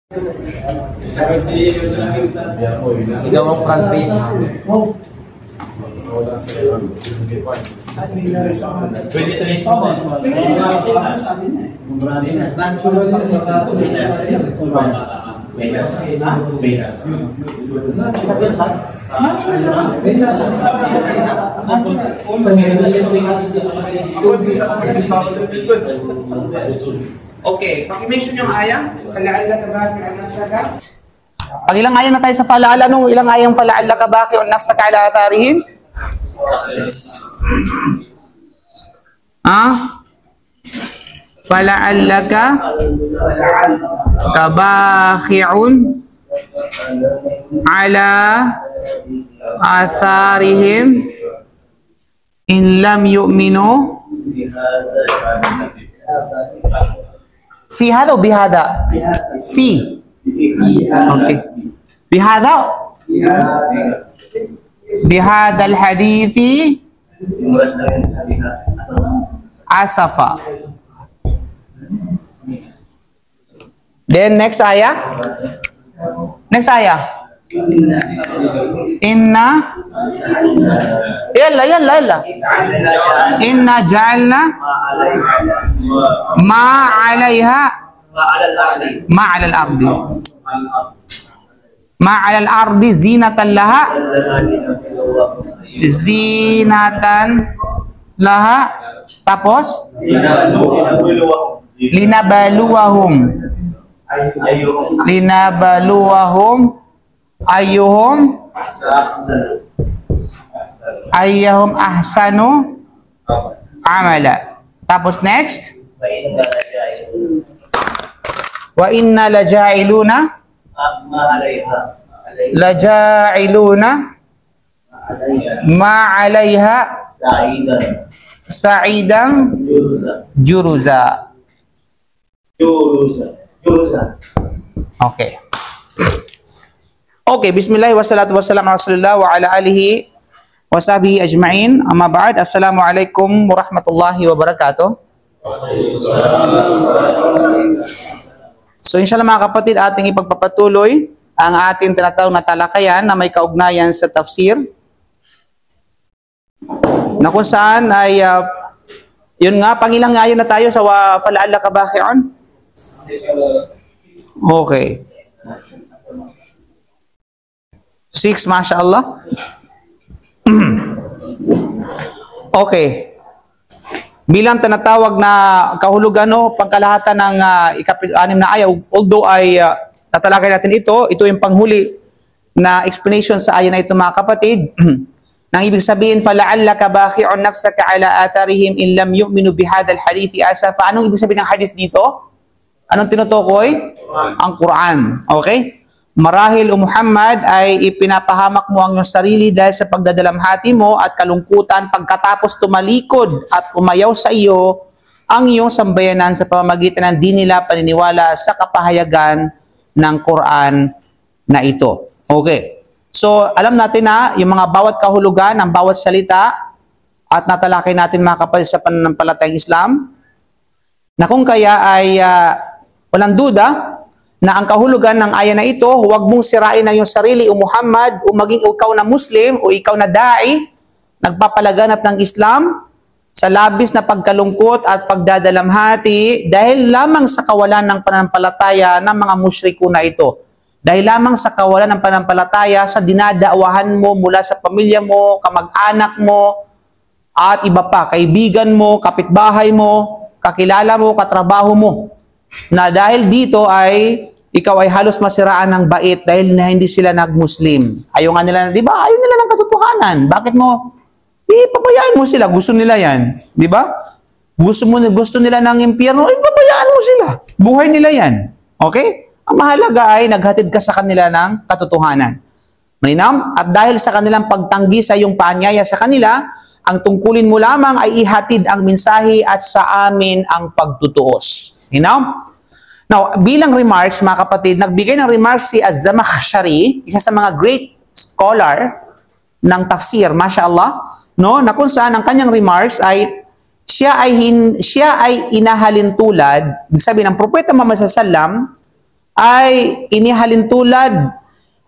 Ikaw ang front page. Okay, paki-mention yung ayah. Fala'allaka baqi'un nafsaka. Pag ilang ayaw na tayo sa fala'ala, nung ilang ayaw fala'allaka baqi'un nafsaka ala atharihim? Fala'allaka kabaqi'un ala atharihim in lam yu'minu fi hada o bihada? Fi. Okay. Bihada? Bihada al-hadithi asafa. Then next ayah. Next ayah. Inna yalla inna ja'alna ma 'alaiha ma 'alal ardi ma 'alal ardi zinatan laha tapos linabaluwahum ayyuhum ahsanu amala. Tapos next, wa inna laja'iluna ma 'alaiha sa'idan juruza. Okay. Okay, bismillah wassalatu wassalamu ala rasulillah wa ala alihi wa sahbihi ajma'in. Amma ba'd. Assalamualaikum warahmatullahi wabarakatuh. So inshallah mga kapatid, ating ipagpapatuloy ang ating tinatawag na talakayan na may kaugnayan sa tafsir, na kung saan ay yun nga, pangilang ngayon na tayo sa fala'allaka baqi'un. Okay. 6, mashallah. Okay. Bilang tinatawag na kahulugan o pagkalahatan ng ika-6 na ayaw, although ay tatalakay natin ito yung panghuli na explanation sa aya na ito mga kapatid. Nang ibig sabihin, fala'allaka baqi'un nafsaka ala atharihim in lam yu'minu bihadal hadithi asafa. Anong ibig sabihin ng hadith dito? Anong tinutukoy? Ang Quran. Okay? Marahil o Muhammad ay ipinapahamak mo ang iyong sarili dahil sa pagdadalamhati mo at kalungkutan pagkatapos tumalikod at umayaw sa iyo ang iyong sambayanan sa pamamagitan ng di nila paniniwala sa kapahayagan ng Quran na ito. Okay. So, alam natin na yung mga bawat kahulugan ng bawat salita at natalakay natin mga kapatid sa pananampalatayang Islam na kung kaya ay walang duda na ang kahulugan ng aya na ito, huwag mong sirain ang iyong sarili o Muhammad o maging ikaw na Muslim o ikaw na da'i, nagpapalaganap ng Islam sa labis na pagkalungkot at pagdadalamhati dahil lamang sa kawalan ng pananampalataya ng mga mushriko na ito. Dahil lamang sa kawalan ng pananampalataya sa dinadaawahan mo mula sa pamilya mo, kamag-anak mo, at iba pa, kaibigan mo, kapitbahay mo, kakilala mo, katrabaho mo. Na dahil dito ay ikaw ay halos masiraan ng bait dahil na hindi sila nag-Muslim. Ayaw nga nila, di ba? Ayaw nila ng katotohanan. Bakit mo? Pabayaan mo sila. Gusto nila yan. Di ba? Gusto nila ng impyerno, pabayaan mo sila. Buhay nila yan. Okay? Ang mahalaga ay naghatid ka sa kanila ng katotohanan. Malinaw? At dahil sa kanilang pagtanggi sa iyong paanyaya sa kanila, ang tungkulin mo lamang ay ihatid ang mensahe at sa amin ang pagtutuos. Now, bilang remarks, mga kapatid, nagbigay ng remarks si Az-Zamakhshari, isa sa mga great scholar ng tafsir, mashallah, no, na kung saan ang kanyang remarks ay siya ay inahalin tulad, ibig sabihin ng Propeta Muhammad sallam ay inihalintulad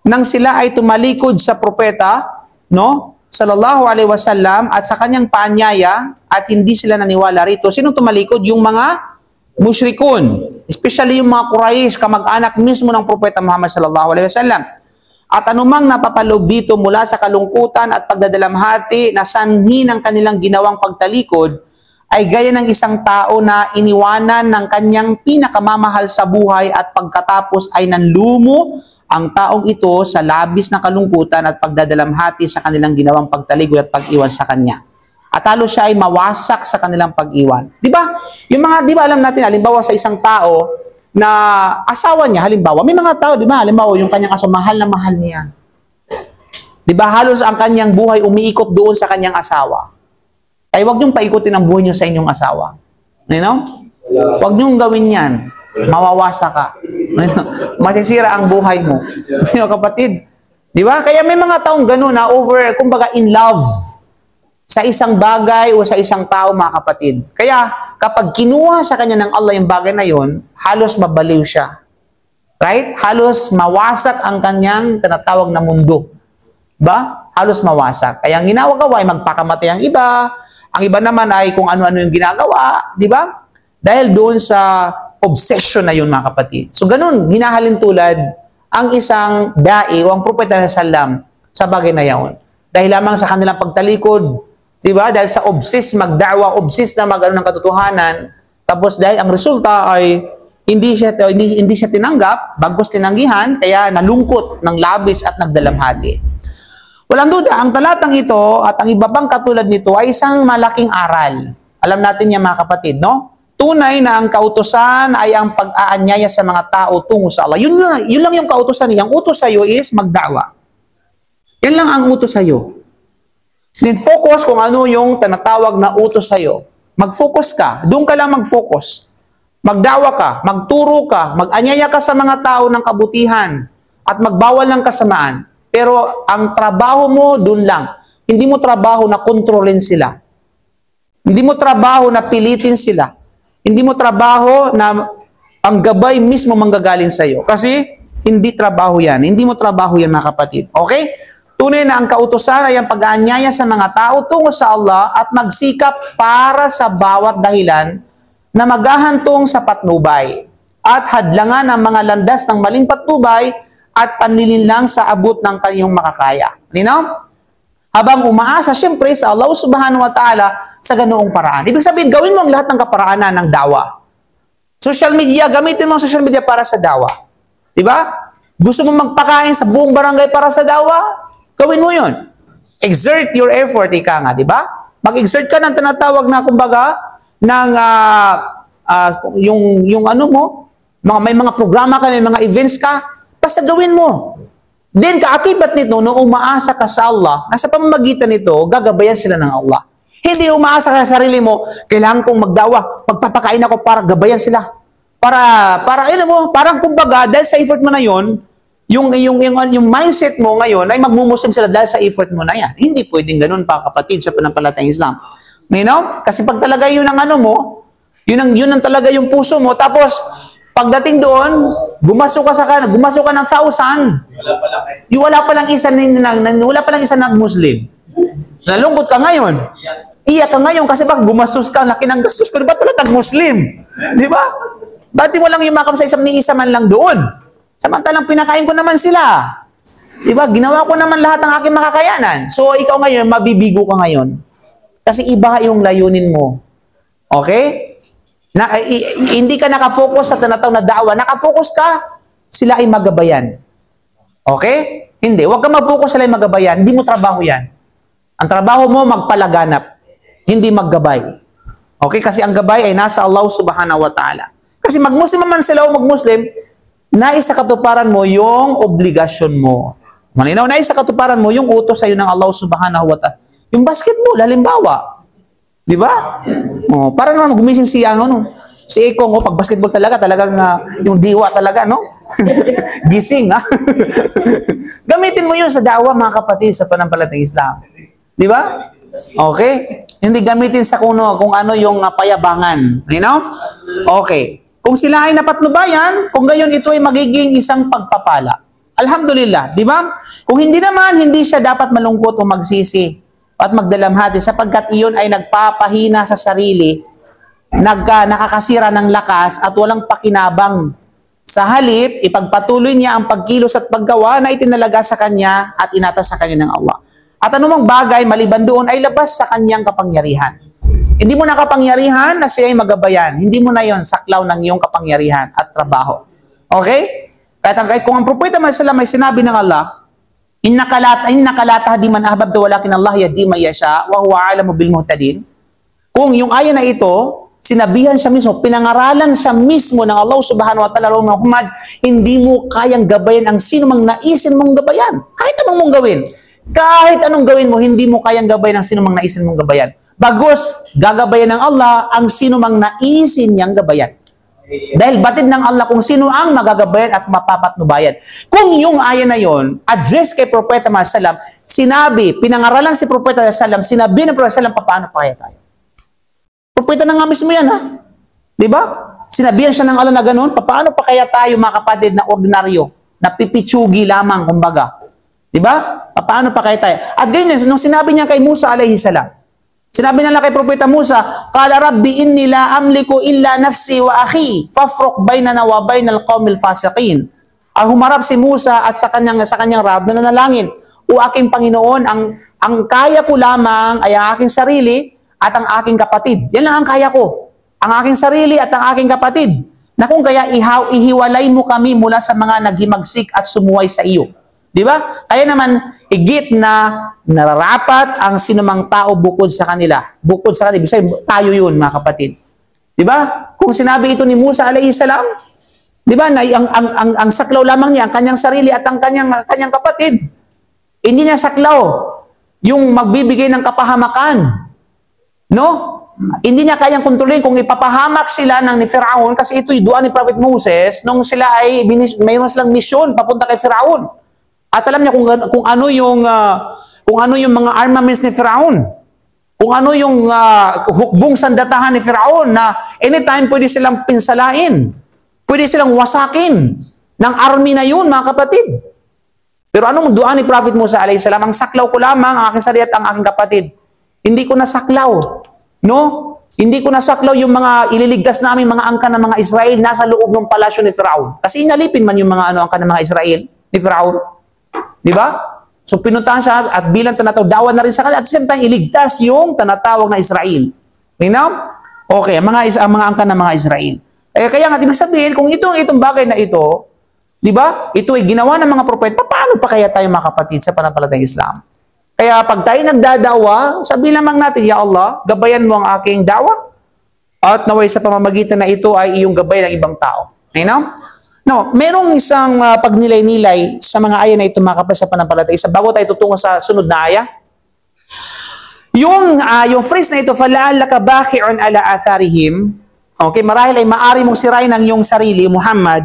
nang sila ay tumalikod sa propeta, no? Sallallahu alaihi wasallam at sa kanyang paanyaya at hindi sila naniwala rito. Sino tumalikod? Yung mga musyrikun, especially yung mga Quraysh, kamag-anak mismo ng propeta Muhammad sallallahu alaihi wasallam. At anumang napapalob dito mula sa kalungkutan at pagdadalamhati na sanhi ng kanilang ginawang pagtalikod ay gaya ng isang tao na iniwanan ng kanyang pinakamamahal sa buhay at pagkatapos ay nanlumo ang taong ito sa labis na kalungkutan at pagdadalamhati sa kanilang ginawang pagtalikod at pag-iwan sa kanya. At halos siya ay mawasak sa kanilang pag-iwan. Di ba? Yung mga, di ba alam natin, halimbawa sa isang tao na asawa niya, halimbawa, may mga tao, di ba, halimbawa, yung kanyang asawa, mahal na mahal niya. Di ba? Halos ang kanyang buhay umiikot doon sa kanyang asawa. Ay, huwag niyong paikutin ang buhay niyo sa inyong asawa. You know? Huwag niyong gawin yan. Mawawasa ka. Masisira ang buhay mo. Kapatid. Di ba? Kaya may mga taong gano'n na kumbaga in love sa isang bagay o sa isang tao, mga kapatid. Kaya kapag kinuha sa kanya ng Allah yung bagay na yon, halos mabaliw siya. Right? Halos mawasak ang kanyang tinatawag na mundo. Ba? Halos mawasak. Kaya ang ginagawa ay magpakamatay ang iba. Ang iba naman ay kung ano-ano yung ginagawa. Di ba? Dahil doon sa obsession na yun, mga kapatid. So, ganun, hinahalintulad ang isang dai o ang propeta ng salam sa bagay na yun. Dahil lamang sa kanilang pagtalikod, di ba? Dahil sa obsess, magdawa, obsess na mag-ano ng katotohanan, tapos dahil ang resulta ay hindi siya tinanggap, bagkus tinanggihan, kaya nalungkot ng labis at nagdalamhati. Walang duda, ang talatang ito at ang iba pang katulad nito ay isang malaking aral. Alam natin yan, mga kapatid, no? Tunay na ang kautusan ay ang pag-aanyaya sa mga tao tungo sa Allah. Yun lang yung kautusan niya. Ang utos sa iyo is magdawa. Yan lang ang utos sa iyo. Then focus kung ano yung tinatawag na utos sa iyo. Mag-focus ka. Doon ka lang mag-focus. Magdawa ka, magturo ka, mag-anyaya ka sa mga tao ng kabutihan at magbawal ng kasamaan. Pero ang trabaho mo doon lang. Hindi mo trabaho na kontrolin sila. Hindi mo trabaho na pilitin sila. Hindi mo trabaho na ang gabay mismo manggagaling sa iyo. Kasi hindi trabaho yan. Hindi mo trabaho yan, mga kapatid. Okay? Tunay na ang kautusan ay ang pag-aanyaya sa mga tao tungo sa Allah at magsikap para sa bawat dahilan na maghahantong sa patnubay at hadlangan ang mga landas ng maling patnubay at panlilinlang sa abot ng kanyang makakaya. Linaw? Habang umaasa, siyempre, sa Allah subhanahu wa ta'ala sa ganoong paraan. Ibig sabihin, gawin mo ang lahat ng kaparaanan ng dawa. Social media, gamitin mo ang social media para sa dawa. Diba? Gusto mo magpakain sa buong barangay para sa dawa? Gawin mo yun. Exert your effort, ika nga, diba? Mag-exert ka ng tinatawag na, kumbaga, ng, yung ano mo, may mga programa ka, may mga events ka, basta gawin mo. Then, kaakibat nito, nung umaasa ka sa Allah, nasa pamamagitan nito, gagabayan sila ng Allah. Hindi umaasa ka sa sarili mo, kailangan kong magdawa, magpapakain ako para gabayan sila. Parang kumbaga, dahil sa effort mo na yon, yung mindset mo ngayon ay magmumusim sila dahil sa effort mo na yan. Hindi pwedeng ganun, pa kapatid, sa panampalatayang Islam. You know? Kasi pag talaga yun ang ano mo, yun ang talaga yung puso mo, tapos, pagdating doon, gumasok ka ng 1,000. Wala pa lang isa nag-Muslim. Nalungkot ka ngayon. Iyak ka ngayon kasi bak gumastos ka, laki ng gastos ko. Ba't wala nag-Muslim? Di ba? Ba't mo lang yumakap sa isa man lang doon? Samantalang pinakain ko naman sila. Di ba? Ginawa ko naman lahat ng aking makakayanan. So, ikaw ngayon, mabibigo ka ngayon. Kasi iba yung layunin mo. Okay? Hindi ka nakafocus sa tinatawag na da'wa. Nakafocus ka, sila ay magabayan. Okay? Hindi. Huwag ka mag-focus sila ay magabayan. Hindi mo trabaho yan. Ang trabaho mo, magpalaganap. Hindi maggabay. Okay? Kasi ang gabay ay nasa Allah subhanahu wa ta'ala. Kasi mag-Muslim man sila o mag-Muslim, naisa katuparan mo yung obligasyon mo. Malinaw, naisa katuparan mo yung utos sa'yo ng Allah subhanahu wa ta'ala. Yung basketball, halimbawa. Di ba? Oh, para naman gumising si Ekong, pag basketball talagang yung diwa talaga, no? Gising, ha? Gamitin mo yun sa dawa, mga kapatid, sa panampalatayang Islam. Di ba? Okay? Hindi gamitin sa kung ano yung payabangan. You know? Okay. kung sila ay napatnubayan, kung gayon ito ay magiging isang pagpapala. Alhamdulillah, di ba? Kung hindi naman, hindi siya dapat malungkot o magsisi at magdalamhati sapagkat iyon ay nagpapahina sa sarili, nakakasira ng lakas at walang pakinabang. Sa halip, ipagpatuloy niya ang pagkilos at paggawa na itinalaga sa kanya at inatas sa kanya ng Allah. At anumang bagay maliban doon ay labas sa kanyang kapangyarihan. Hindi mo na kapangyarihan na siya ay magabayan. Hindi mo na yon saklaw ng iyong kapangyarihan at trabaho. Okay? Kahit kung ang propeta Muhammad ay sinabi ng Allah, innaka la tahdi man ahbabta walakin Allah yahdi man yasha wa huwa a'lamu bil muhtadin. Kung yung aya na ito, sinabihan siya mismo, pinangaralan siya mismo ng Allah subhanahu wa ta'ala, Muhammad, hindi mo kayang gabayan ang sino mang naisin mong gabayan. Kahit anong mong gawin. Kahit anong gawin mo, hindi mo kayang gabayan ang sino mang naisin mong gabayan. Bagos, gagabayan ng Allah ang sino mang naisin niyang gabayan. Dahil batid ng Allah kung sino ang magagabayan at mapapatnubayan. Kung yung aya na yon, address kay Propeta Muhammad, sinabi, pinangaralan si Propeta Muhammad, sinabi ng Propeta Muhammad, paano pa kaya tayo? Propeta na nga mismo yan, ha? Diba? Sinabihan siya ng Allah na ganun, paano pa kaya tayo mga kapatid na ordinaryo, na pipitsugi lamang, kumbaga? Diba? Paano pa kaya tayo? At ganyan, nung sinabi niya kay Musa alayhi salam, sinabi nila kay Propeta Musa, Qala Rabbi inni la amliku illa nafsi wa akhi, fafruq bainana wa bainal qawmil fasiqin. Humarap si Musa at sa kanyang Rab na nanalangin, O aking Panginoon, ang kaya ko lamang ay ang aking sarili, at ang aking kapatid. Yan lang ang kaya ko. Ang aking sarili at ang aking kapatid. Na kung kaya ihiwalay mo kami mula sa mga naghimagsik at sumuway sa iyo. Di ba? Kaya naman, higit na nararapat ang sinumang tao bukod sa kanila. Bukod sa kanila. Bisaya, tayo yun, mga kapatid. Di ba? Kung sinabi ito ni Musa alayhi salam, di ba, na ang saklaw lamang niya, ang kanyang sarili at ang kanyang kapatid. Hindi niya saklaw yung magbibigay ng kapahamakan. No? Hindi niya kayang kontrolin kung ipapahamak sila ni Firaun kasi ito yung dua ni Prophet Moses nung sila ay mayroon silang misyon papunta kay Firaun. At alam niya kung ano yung mga armaments ni Firaun. Kung ano yung hukbong sandatahan ni Firaun na anytime pwede silang pinsalain. Pwede silang wasakin ng army na yun, mga kapatid. Pero anong dua ni Prophet Musa alayhi salam? Ang saklaw ko lamang ang aking sarili at ang aking kapatid. Hindi ko nasaklaw, no? Hindi ko nasaklaw yung mga ililigtas namin mga angkan ng mga Israel nasa loob ng palasyo ni Firaun. Kasi inalipin man yung mga angkan ng mga Israel ni Firaun. Di ba? So pinuntahan siya at bilang tanatawag, dawan na rin sa kanya at the same time iligtas yung tanatawag na Israel. You know? Okay, ang mga angkan ng mga Israel. Kaya nga, ibig sabihin, kung itong bagay na ito, di ba? Ito ay ginawa ng mga propeta, paano pa kaya tayo mga kapatid sa panampalatayang Islam? Kaya pag tayo nagdadawa, sabi lamang natin, Ya Allah, gabayan mo ang aking dawa. At naway sa pamamagitan na ito ay iyong gabay ng ibang tao. You know? No, merong isang pagnilay-nilay sa mga aya na ito mga kapatid sa panampalataya. Bago tayo tutungo sa sunod na aya, yung phrase na ito, فَلَعَلَّكَ بَاخِعٌ عَلَىٰ آثَارِهِمْ. Okay, marahil ay maari mong sirain ang iyong sarili, Muhammad.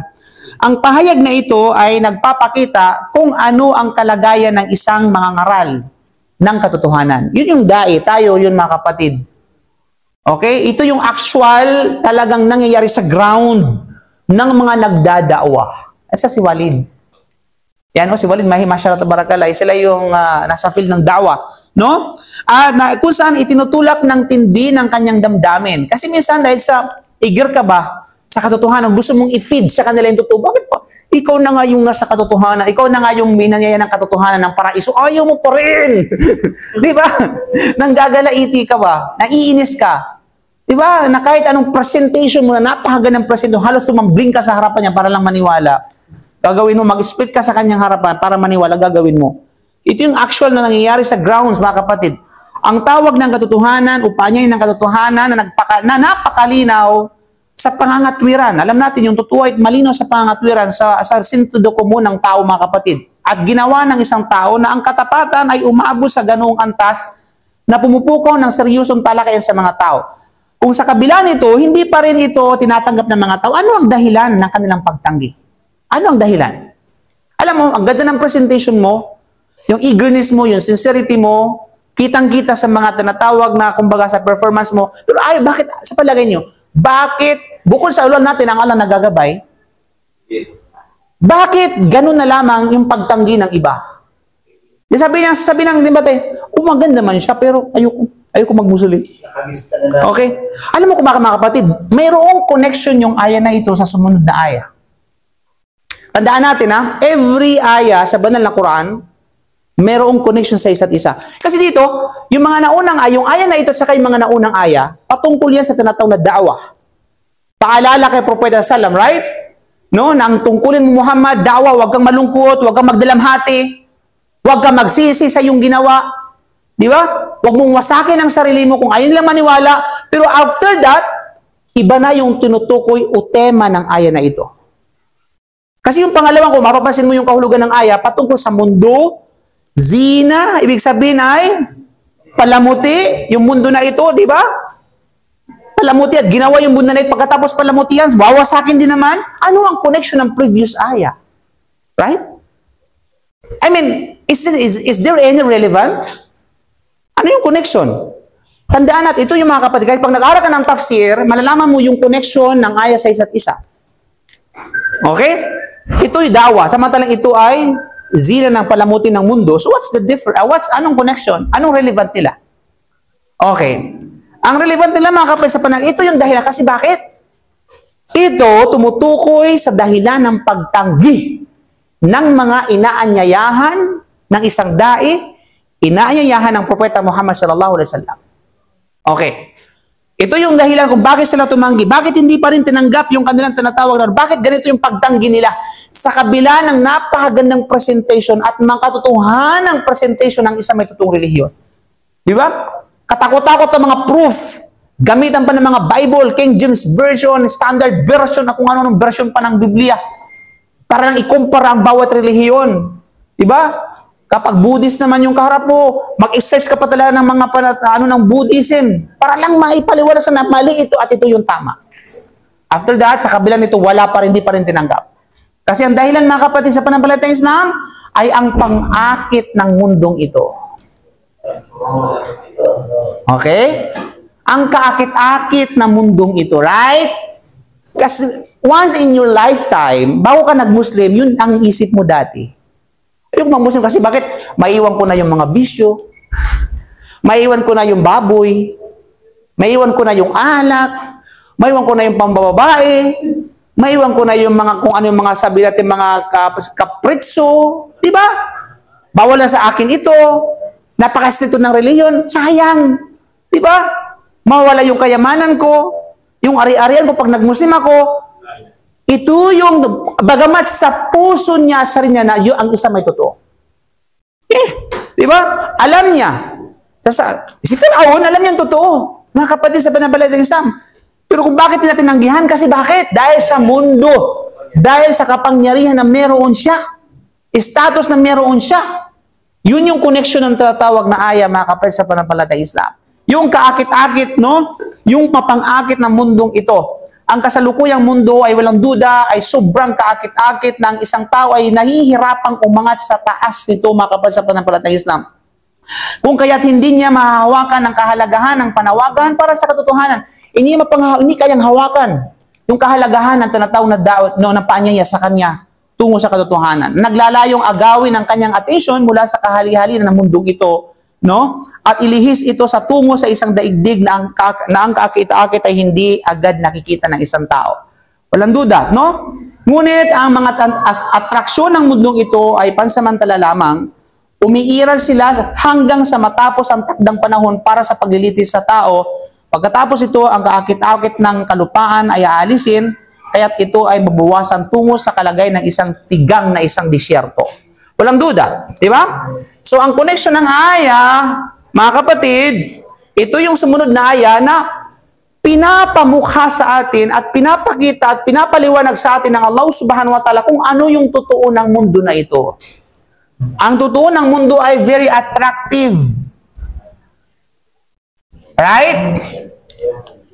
Ang pahayag na ito ay nagpapakita kung ano ang kalagayan ng isang mangangaral ng katotohanan. Yun yung dai, tayo yun mga kapatid. Okay? Ito yung actual talagang nangyayari sa ground ng mga nagdadawa. At si Walid. Yan si Walid, mashallah tabarakallah, sila yung nasa field ng dawa. No? Kung saan itinutulak ng tindi ng kanyang damdamin. Kasi minsan dahil sa eager ka ba sa katotohanan, gusto mong i-feed sa kanila yung totoo. Bakit pa? Ikaw na nga yung nasa katotohanan. Ikaw na nga yung minanyaya ng katotohanan ng paraiso. Ayaw mo pa rin. Di ba? Nanggagalaiti ka ba? Naiinis ka. Di ba? Na kahit anong presentation mo na napahaganda ng presentation, halos tumambling ka sa harapan niya para lang maniwala. Gagawin mo, mag-spit ka sa kanyang harapan para maniwala, gagawin mo. Ito yung actual na nangyayari sa grounds, mga kapatid. Ang tawag ng katotohanan, upanyay ng katotohanan na napakalinaw sa pangangatwiran. Alam natin yung totoo at malinaw sa pangangatwiran sa sentido komun ng tao, mga kapatid. At ginawa ng isang tao na ang katapatan ay umabot sa ganoong antas na pumupukaw ng seryosong talakayan sa mga tao. Kung sa kabila nito, hindi pa rin ito tinatanggap ng mga tao, ano ang dahilan ng kanilang pagtanggi? Ano ang dahilan? Alam mo, ang ganda ng presentation mo, yung eagerness mo, yung sincerity mo, kitang-kita sa mga tinatawag na, kumbaga, sa performance mo. Pero bakit, sa palagay nyo, Bakit, bukod sa ulan natin ang Allah nagagabay, bakit ganun na lamang yung pagtanggi ng iba? Sabi ng debate, maganda man siya, pero ayoko magmusuli. Okay? Alam mo kung baka mga kapatid, mayroong connection yung aya na ito sa sumunod na aya. Tandaan natin every aya sa banal na Quran, mayroong connection sa isa't isa. Kasi dito, yung mga naunang aya, yung aya na ito at saka yung mga naunang aya, patungkol yan sa tinatawag na da'wah. Paalala kay Propeta Sallam, right? No, nang tungkulin mo Muhammad, da'wah, huwag kang malungkot, huwag kang magdalamhati, huwag kang magsisi sa iyong ginawa. Di ba? Huwag mong wasakin ang sarili mo kung ayaw nilang maniwala. Pero after that, iba na yung tinutukoy o tema ng aya na ito. Kasi yung pangalawang, kung mapapansin mo yung kahulugan ng aya, patungkol sa mundo, zina, ibig sabihin ay palamuti, yung mundo na ito, di ba? Palamuti at ginawa yung mundo na ito, pagkatapos palamuti yan, wawasakin din naman. Ano ang connection ng previous aya? Right? I mean, is there any relevant? Ano yung connection? Tandaan natin, ito yung mga kapatid, kahit pag nag-aaral ka ng tafsir, malalaman mo yung connection ng aya sa isa't isa. Okay? Ito yung dawa. Samantalang ito ay zina ng palamuti ng mundo. So what's the difference? Anong connection? Anong relevant nila? Okay. Ang relevant nila mga kapatid sa panahon, ito yung dahilan. Kasi bakit? Ito tumutukoy sa dahilan ng pagtanggi ng mga inaanyayahan ng isang dai, inaanyayahan ng Propeta Muhammad sallallahu alaihi wasallam. Okay. Ito yung dahilan kung bakit sila tumanggi. Bakit hindi pa rin tinanggap yung kanilang tinatawag na, bakit ganito yung pagtanggi nila sa kabila ng napakagandang presentation at mga katotohanan ng presentation ng isang may totoong relihiyon. Di ba? Katakot-takot ang mga proof. Gamitan pa ng mga Bible, King James Version, Standard Version, na kung ano-anong version pa ng Biblia. Para lang ikumpara ang bawat relihiyon. Diba? Kapag Buddhist naman yung kaharap mo, mag-search ka pa talaga ng mga ng Buddhism. Para lang maipaliwala sa mali ito at ito yung tama. After that, sa kabila nito, hindi pa rin tinanggap. Kasi ang dahilan mga kapatid sa pananampalatayang Islam ay ang pang-akit ng mundong ito. Okay? Ang kaakit-akit na mundong ito, right? Kasi once in your lifetime, bago ka nag-Muslim, yun ang isip mo dati. Yung mga Muslim kasi bakit? Maiwan ko na yung mga bisyo, maiwan ko na yung baboy, maiwan ko na yung alak, maiwan ko na yung pambababae, maiwan ko na yung mga, kung ano yung mga sabi natin, mga kapritso, di ba? Bawal na sa akin ito, napakastrito ng reliyon, sayang, di ba? Mawala yung kayamanan ko, yung ari-arian ko pag nag-Muslim ako. Ito yung, bagamat sa puso niya, sa rin niya na yung ang isa may totoo. Di ba? Alam niya. Si Firaun, alam niya ang totoo. Mga kapatid sa pananampalatayang Islam. Pero kung bakit natin tinanggihan? Kasi bakit? Dahil sa mundo. Dahil sa kapangyarihan na meron siya. Status na meron siya. Yun yung connection ng tatawag na aya, mga kapatid sa pananampalatayang Islam. Yung kaakit-akit, no? Yung mapang-akit ng mundong ito. Ang kasalukuyang mundo ay walang duda, ay sobrang kaakit-akit ng isang tao ay nahihirapang umangat sa taas nito, mga kapatid sa pananampalatayang Islam. Kung kaya't hindi niya mahahawakan ang kahalagahan ng panawagan para sa katotohanan, hindi kayang hawakan yung kahalagahan ng tinatawag na ng paanyaya sa kanya tungo sa katotohanan. Naglalayong agawin ang kanyang atensyon mula sa kahali-halinan ng mundong ito, no? At ilihis ito sa tungo sa isang daigdig na ang kaakit-akit ay hindi agad nakikita ng isang tao. Walang duda, no? Ngunit ang mga atraksyon ng mundong ito ay pansamantala lamang. Umiiral sila hanggang sa matapos ang takdang panahon para sa paglilitis sa tao. Pagkatapos ito, ang kaakit-akit ng kalupaan ay aalisin, kaya't ito ay mabawasan tungo sa kalagay ng isang tigang na isang disyerto. Walang duda, di ba? So, ang connection ng aya, mga kapatid, ito yung sumunod na aya na pinapamukha sa atin at pinapakita at pinapaliwanag sa atin ng Allah subhanahu wa ta'ala kung ano yung totoo ng mundo na ito. Ang totoo ng mundo ay very attractive. Right?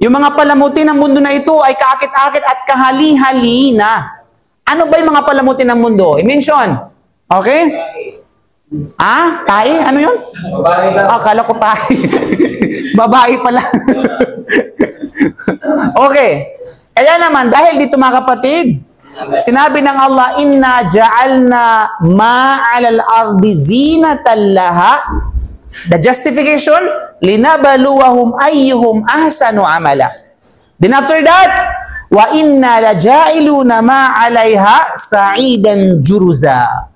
Yung mga palamuti ng mundo na ito ay kaakit-akit at kahali-hali na. Ano ba yung mga palamuti ng mundo? I-mention. Okay? Ah? Tae? Ano yun? Babae lang. Akala ko tae. Babae pala. Okay. Kaya naman, dahil dito mga kapatid, sinabi ng Allah, inna ja'alna ma'alal ardi zinatan laha. The justification, linabaluwahum ayyuhum ahsanu amala. Then after that, wa inna laja'iluna ma'alayha sa'idan juruza.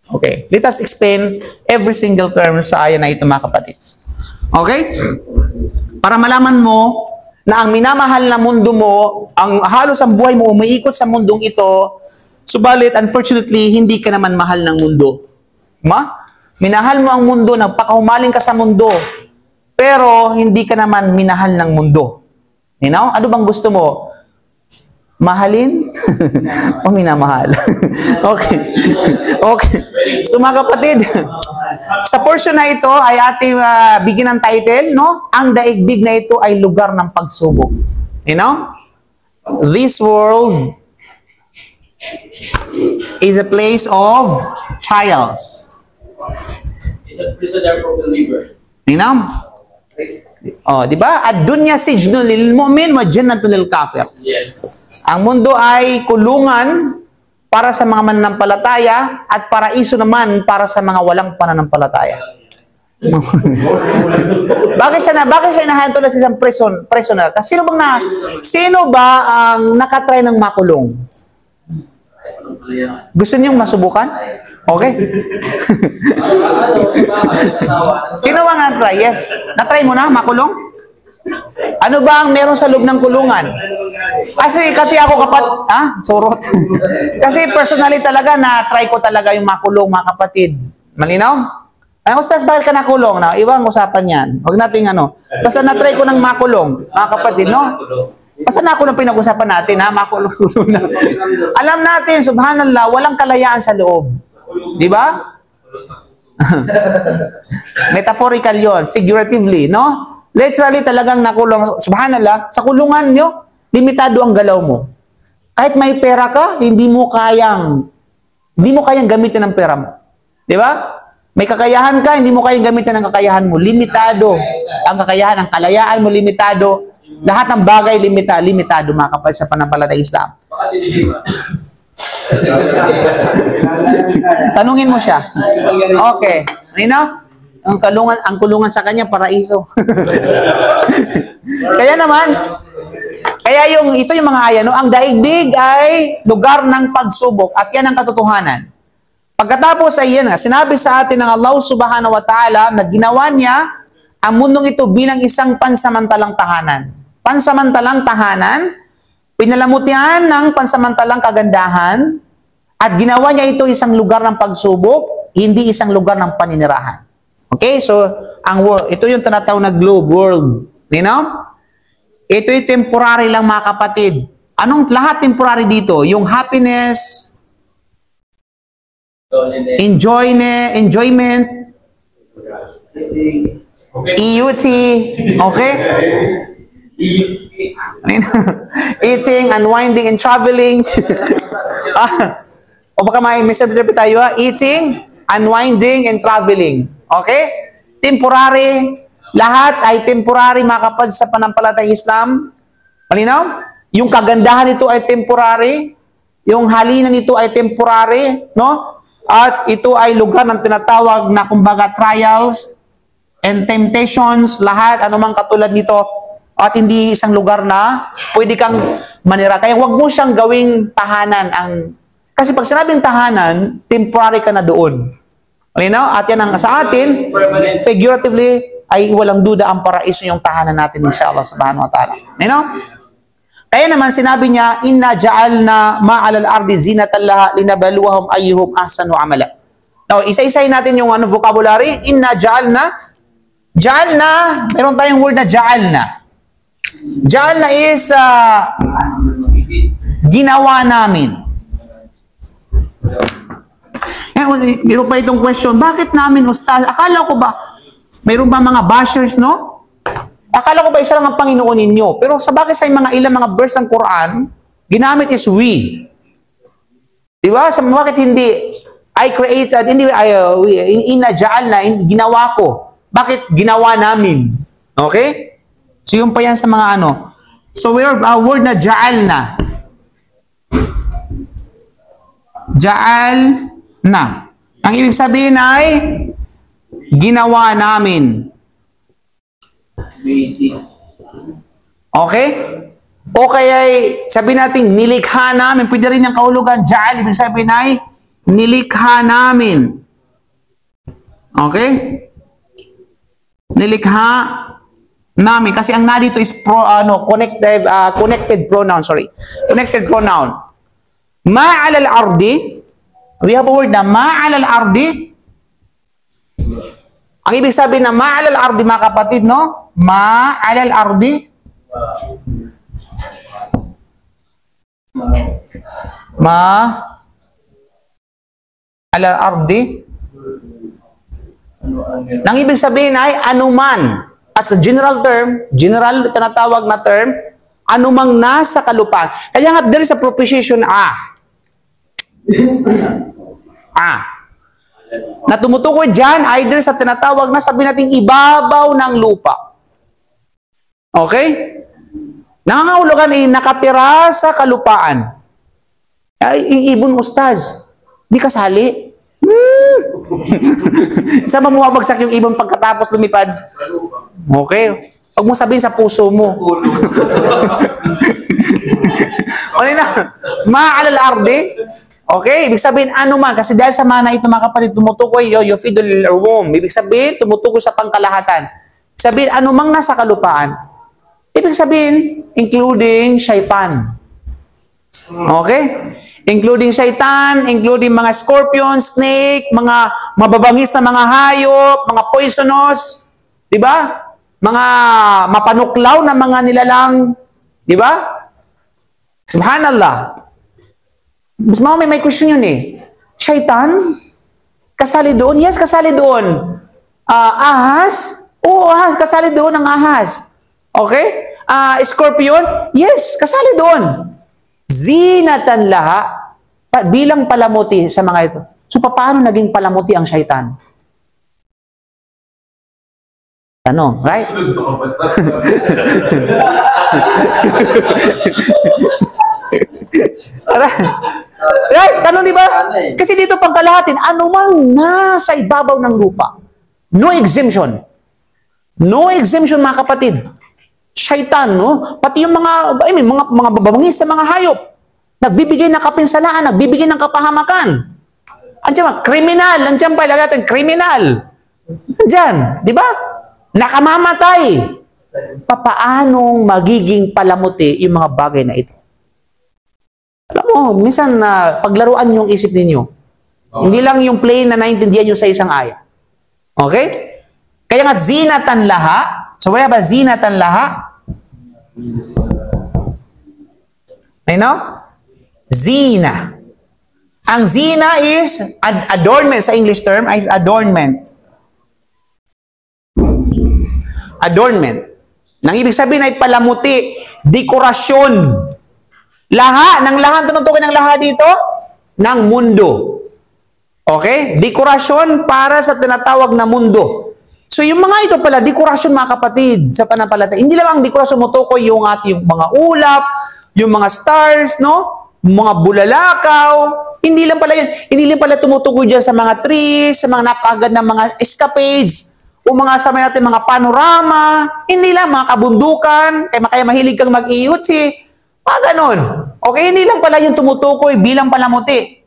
Okay, let us explain every single term sa ayan na ito mga kapatid. Okay? Para malaman mo na ang minamahal na mundo mo, ang halos ang buhay mo umiikot sa mundong ito, subalit unfortunately, hindi ka naman mahal ng mundo. Minahal mo ang mundo, nagpakahumaling ka sa mundo, pero hindi ka naman minahal ng mundo. You know? Ano bang gusto mo? Mahalin? O minamahal? Okay. Okay. So mga kapatid, sa portion na ito ay ating bigyan ng title, no? Ang daigdig na ito ay lugar ng pagsubok. You know? This world is a place of trials. It's a prisoner for believer. You know? Oh, di ba? Ad-dunya sijnun lil mu'min wa jannatun lil kafir. Yes. Ang mundo ay kulungan para sa mga mananampalataya at paraiso naman para sa mga walang pananampalataya. Bakit siya inahanto na sa isang prisoner? Kasi sino ba ang nakatry ng makulong? Gusto niyong masubukan? Okay. Sino ba nga try? Yes. Na-try mo na makulong? Ano ba ang meron sa loob ng kulungan? Kasi kati ako surot. Kasi personally talaga na-try ko talaga yung makulong, mga kapatid. Malinaw? Ano, Ustaz, bakit ka nakulong? Na, ibang usapan yan. Huwag nating Basta na-try ko ng makulong, mga kapatid, no? Basta na ako lang pinag-usapan natin, makulong na. Alam natin, subhanallah, walang kalayaan sa loob. Di ba? Metaphorical yon, figuratively, no? Literally talagang nakulong. Subhanallah, sa kulungan nyo, limitado ang galaw mo. Kahit may pera ka, hindi mo kayang gamitin ang pera mo. Di ba? May kakayahan ka, hindi mo kayang gamitin ang kakayahan mo. Limitado ang kakayahan, ang kalayaan mo limitado. Lahat ng bagay limitado mga kapatid sa pananampalatayang Islam. Baka si Dilima. Tanungin mo siya. Okay. Ang kulungan sa kanya paraiso. Ito yung mga aya, no? Ang daigdig ay lugar ng pagsubok at yan ang katotohanan. Pagkatapos ay yan, sinabi sa atin ng Allah Subhanahu wa Ta'ala na ginawa niya ang mundong ito bilang isang pansamantalang tahanan. Pansamantalang tahanan, pinalamutian ng pansamantalang kagandahan, at ginawa niya ito isang lugar ng pagsubok, hindi isang lugar ng paninirahan. Okay? So, ito yung tinatawag na globe world. You know? Ito yung temporary lang mga kapatid. Anong lahat temporary dito? Yung happiness, enjoyment, EUT, okay? Eating, unwinding, and traveling. O baka may misinterpret tayo, eating, unwinding, and traveling. Okay? Temporary. Lahat ay temporary, mga kapatid, sa pananampalatayang Islam. Malinaw? Yung kagandahan nito ay temporary. Yung halinan nito ay temporary. No? At ito ay lugar ng tinatawag na kumbaga trials and temptations. Lahat, anumang katulad nito. At hindi isang lugar na pwede kang manira. Kaya huwag mo siyang gawing tahanan. Kasi pag sinabing tahanan, temporary ka na doon. Malinaw? At yan ang sa atin, figuratively, ay walang duda ang paraiso yung tahanan natin, inshallah subhanahu wa ta'ala. Malinaw? Kaya naman sinabi niya, inna ja'alna ma'alal ardi zinatan laha linabaluwahum ayyuhum ahsanu amala. Now, isa-isahin natin yung vocabulary. Inna ja'alna, meron tayong word na ja'alna. Ja'alna is ginawa namin. Meron pa itong question, bakit namin, Ustaz? Akala ko ba, mayroon ba mga bashers, no? Akala ko ba isa lang ang Panginoon ninyo? Pero sa bakit sa mga ilang mga verse ng Quran, ginamit is we. Diba? Bakit hindi I created, hindi, inaja'alna, ginawa ko. Bakit ginawa namin? Okay? So yung pa yan sa mga ano. So word na ja'alna. Ja'alna. Ang ibig sabihin ay ginawa namin. Okay? O kaya sabihin natin nilikha namin. Pwede rin yung kahulugan. Ja'al, ibig sabihin ay nilikha namin. Okay? Nilikha namin. Kasi ang na dito is connected pronoun. Sorry. Connected pronoun. Ma'alal ardi. We have a word na ma'alal ardi. Ang ibig sabihin na ma'alal ardi, mga kapatid, no? Ma'alal ardi. Alal ardi. Nang ibig sabihin ay anuman. At sa general term, general tinatawag na term, anumang nasa kalupaan. Kaya nga there is a proposition na tumutukoy dyan either sa tinatawag na sabi natin ibabaw ng lupa. Okay? Nangangahulugan ay nakatira sa kalupaan. Ay, ibon ustaz. Di kasali. Saan ba bumabagsak yung ibon pagkatapos lumipad? Okay. Huwag mo sabihin sa puso mo. Okay na. Ma'alal ardi. Okay. Ibig sabihin, ano man. Kasi dahil sa mana ito, mga kapatid, tumutukoy yufidul womb. Ibig sabihin, tumutukoy sa pangkalahatan. Sabihin, ano mang nasa kalupaan. Ibig sabihin, including shaitan. Okay? Including shaitan, including mga scorpion, snake, mga mababangis na mga hayop, mga poisonous, di ba? Mga mapanuklaw na mga nilalang, di ba? Subhanallah. Mas may question yun eh. Shaitan? Kasali doon? Yes, kasali doon. Ahas? Oo, ahas. Kasali doon ang ahas. Okay? Scorpion? Yes, kasali doon. Zinatan laha, bilang palamuti sa mga ito. So, paano naging palamuti ang shaitan? Tanong, right? Right? Tanong, di ba? Kasi dito pagkalahatin, anumang nasa ibabaw ng lupa. No exemption. No exemption, mga kapatid. Shaitan, no? Pati yung mga babangis sa mga hayop. Nagbibigay ng kapinsalaan, nagbibigay ng kapahamakan. Andiyan, kriminal. Andiyan pa, ilagay natin, kriminal. Andiyan, di ba? Nakamamatay. Papaanong magiging palamuti yung mga bagay na ito? Alam mo, minsan paglaruan yung isip ninyo. Hindi lang yung plain na naintindihan nyo sa isang aya. Okay? Kaya nga, zinatan laha. So, wala ba zinatan laha? You know? Zina. Ang zina is adornment. Sa English term is adornment. Adornment. Nang ibig sabihin ay palamuti, dekorasyon. Ng lahat, tunutukin ng lahat dito? Ng mundo. Okay? Dekorasyon para sa tinatawag na mundo. So yung mga ito pala, dekorasyon, mga kapatid, sa pananampalataya. Hindi lang ang dekorasyon mo tukoy yung ating mga ulap, yung mga stars, no? Mga bulalakaw. Hindi lang pala yun. Hindi lang pala tumutukoy dyan sa mga trees, sa mga napagad na mga escapades, o mga sa natin mga panorama. Hindi lang mga kabundukan, kaya mahilig kang mag-iutsi. Mga ganun. Okay, hindi lang pala yung tumutukoy bilang palamuti.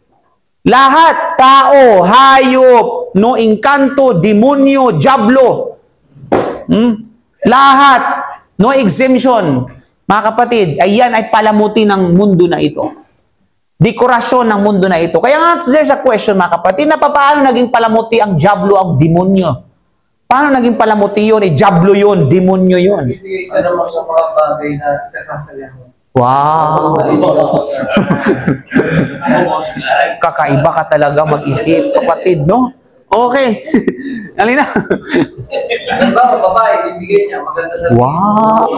Lahat, tao, hayop, no, engkanto, demonyo, diablo. Lahat, no exemption. Mga kapatid, ayan ay palamuti ng mundo na ito. Dekorasyon ng mundo na ito. Kaya nga, there's a question, mga kapatid, na paano naging palamuti ang diablo, ang demonyo? Paano naging palamuti yun? Diablo yun, demonyo yun. Ibigay sa naman sa mga bagay na kasasalahan. Wow! Kakaiba ka talaga mag-isip, kapatid, no? Okay. Alina. Halimbawa, babae, bibigay niya, maganda sa Wow.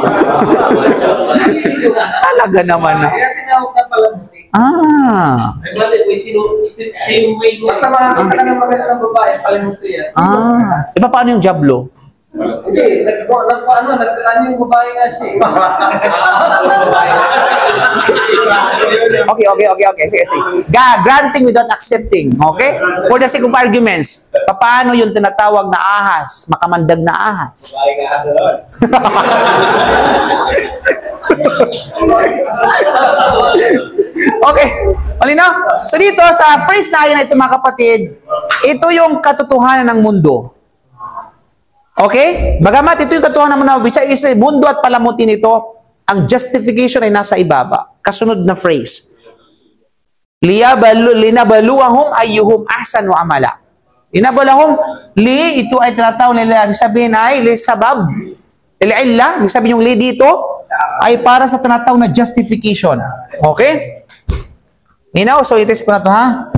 Talaga naman na. Kaya tinawag na pala mo. Ay, bali, wait, same way. Basta makakita ka ng magandang babae, palimuto yan. Iba paano yung jablo? Hindi, ano yung babae nga siya. Okay. Sige. Granting without accepting. Okay? For the sake of arguments, paano yung tinatawag na ahas? Makamandag na ahas. Bahay ka sa doon. Okay. Malinaw? So dito, sa phrase na yan ito mga kapatid, ito yung katotohanan ng mundo. Okay? Bagamat ito yung katotohanan ng mundo, which is mundo at palamutin nito, ang justification ay nasa ibaba. Kasunod na phrase. Linabaluahum ayyuhum ahsanu amala. Linabaluahum, ito ay tinatawag nila, ang sabihin ay sabab. Illa, ang sabihin yung li dito, ay para sa tinatawag na justification. Okay? So itis ko na to ha.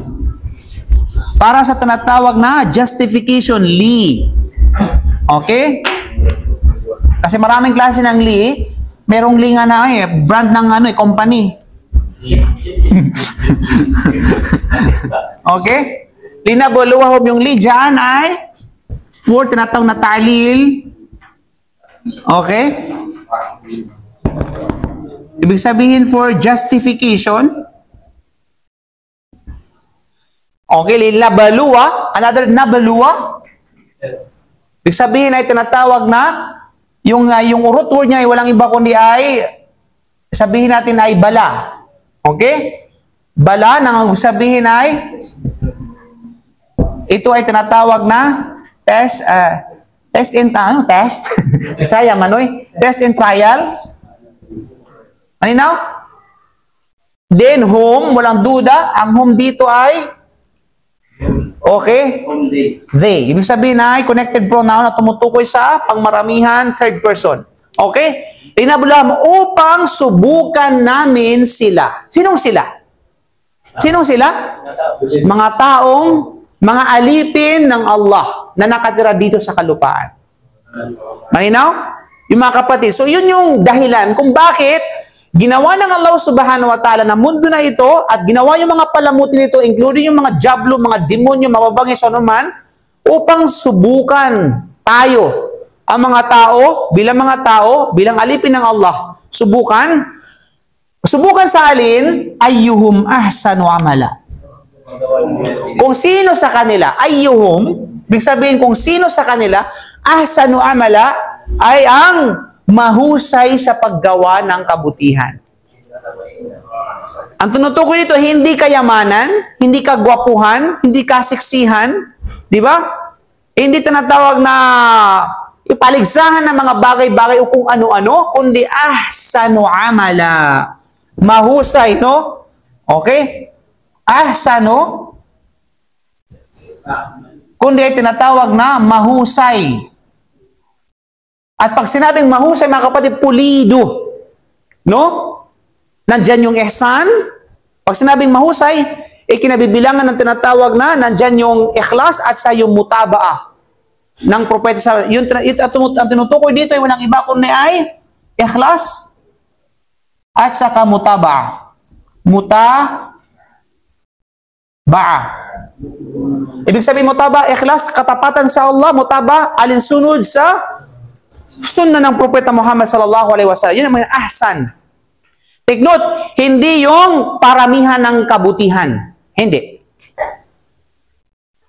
Para sa tinatawag na justification, li. Okay? Kasi maraming klase ng li, merong li nga na brand ng company. Okay? Linabuluhum yung li dyan ay for tinatawag na ta'lil. Okay? Ibig sabihin for justification. Okay, linabaluwa. Another nabaluwa. Yes. Ibig sabihin ay tinatawag na yung root word niya ay walang iba kundi ay sabihin natin ay bala. Okay? Bala nang sabihin ay ito ay tinatawag na test Saya manoy. Test and trials. Malinaw? Then whom, walang duda, ang whom dito ay okay? They. Ibig sabihin ay connected pronoun na tumutukoy sa pangmaramihan, third person. Okay? Linabulam upang subukan namin sila. Sinong sila? Sinong sila? Mga taong, mga alipin ng Allah na nakatira dito sa kalupaan. Malinaw? Yung mga kapatid. So yun yung dahilan kung bakit ginawa ng Allah subhanahu wa ta'ala na mundo na ito at ginawa yung mga palamutin nito, including yung mga jablo, mga demonyo, mababangis, ano man, upang subukan tayo, ang mga tao, bilang alipin ng Allah. Subukan sa alin, ayyuhum ahsanu amala. Kung sino sa kanila, ayyuhum, ibig sabihin kung sino sa kanila, ahsanu amala, ay ang mahusay sa paggawa ng kabutihan. Ang tinutukoy nito, hindi kayamanan, hindi kagwapuhan, hindi kaseksihan, di ba? Hindi tinatawag na ipaligsahan ng mga bagay-bagay o kung ano-ano, kundi ahsanu amala. Mahusay, no? Okay? Ahsanu, kundi ay tinatawag na mahusay. At pag sinabing mahusay, mga kapatid, pulido. No? Nandyan yung ihsan. Pag sinabing mahusay, kinabibilangan ng tinatawag na nandyan yung ikhlas at sa yung mutabaa ng propeta. Ang tinutukoy dito ay walang iba kundi ay ikhlas at saka mutabaa. Ibig sabihin mutaba, ikhlas, katapatan sa Allah, mutaba, alinsunod sa sunna ng propeta Muhammad sallallahu alaihi wasallam. Yun ang mga ahsan. Take note, hindi yung paramihan ng kabutihan. Hindi.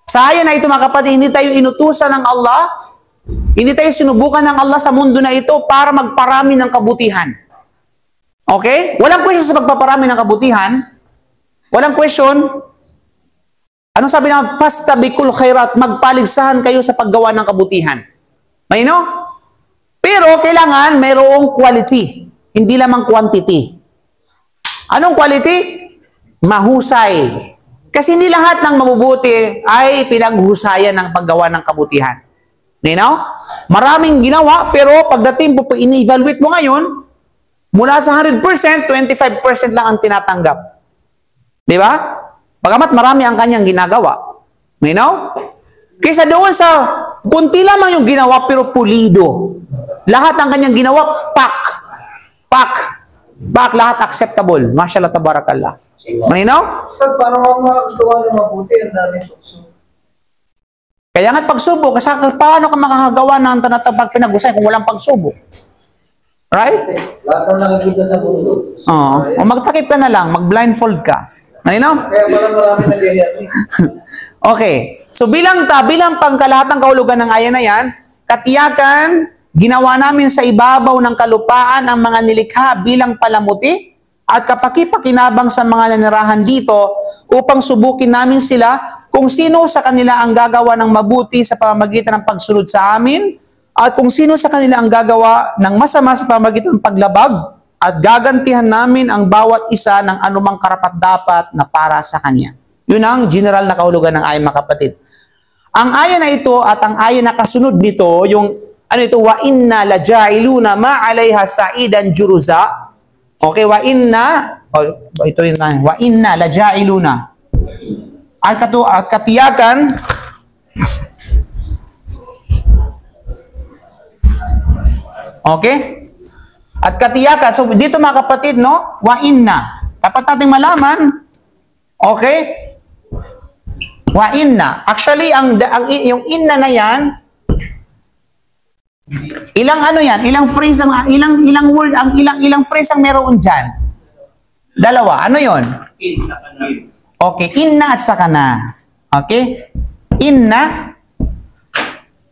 Sa ayan na ito mga kapatid, hindi tayo inutusan ng Allah, hindi tayo sinubukan ng Allah sa mundo na ito para magparami ng kabutihan. Okay? Walang question sa pagpaparami ng kabutihan. Walang question. Anong sabi na? Fastabikul khairat, magpaligsahan kayo sa paggawa ng kabutihan. May no? Pero kailangan mayroong quality, hindi lamang quantity. Anong quality? Mahusay. Kasi hindi lahat ng mabubuti ay pinaghusayan ng paggawa ng kabutihan. You know? Maraming ginawa, pero pagdating po, ini-evaluate mo ngayon, mula sa 100%, 25% lang ang tinatanggap. Di ba? Bagamat marami ang kanyang ginagawa. You know? Kaysa doon sa, kunti lamang yung ginawa pero pulido. Lahat ang kanyang ginawa, pak, lahat acceptable. Mashallah, tabarakallah. Malinaw? Ustad, paano makakagawa ng mabuti? Ang daming tukso. Kaya nga't pagsubok, kasi paano ka makakagawa ng tanatapag pinag-usay kung walang pagsubok? Right? Lahat ang nakikita sa mundo. Oo. O magtakip ka na lang, mag-blindfold ka. Malinaw? Kaya pala marami nag-i-hearing. Okay. So bilang pangkalahatang kahulugan ng aya na yan, katiyakan, ginawa namin sa ibabaw ng kalupaan ang mga nilikha bilang palamuti at kapaki-pakinabang sa mga nanirahan dito upang subukin namin sila kung sino sa kanila ang gagawa ng mabuti sa pamamagitan ng pagsunod sa amin at kung sino sa kanila ang gagawa ng masama sa pamamagitan ng paglabag at gagantihan namin ang bawat isa ng anumang karapat-dapat na para sa kanya. Yun ang general na kahulugan ng aya, mga kapatid. Ang aya na ito at ang aya na kasunod nito, yung ano ito, wa inna lajailuna ma 'alayha sa'idan juruza. Okay, wa inna, ito yun na, wa inna lajailuna. At katiyakan, okay? At katiyakan, so dito mga kapatid, no? Wa inna. Dapat nating malaman, okay? Wa inna. Actually, yung inna na yan, ilang ano yan? Ilang phrase ang ilang word ilang phrase ang meron diyan? Dalawa. Ano 'yon? Okay, inna at saka na. Okay? Inna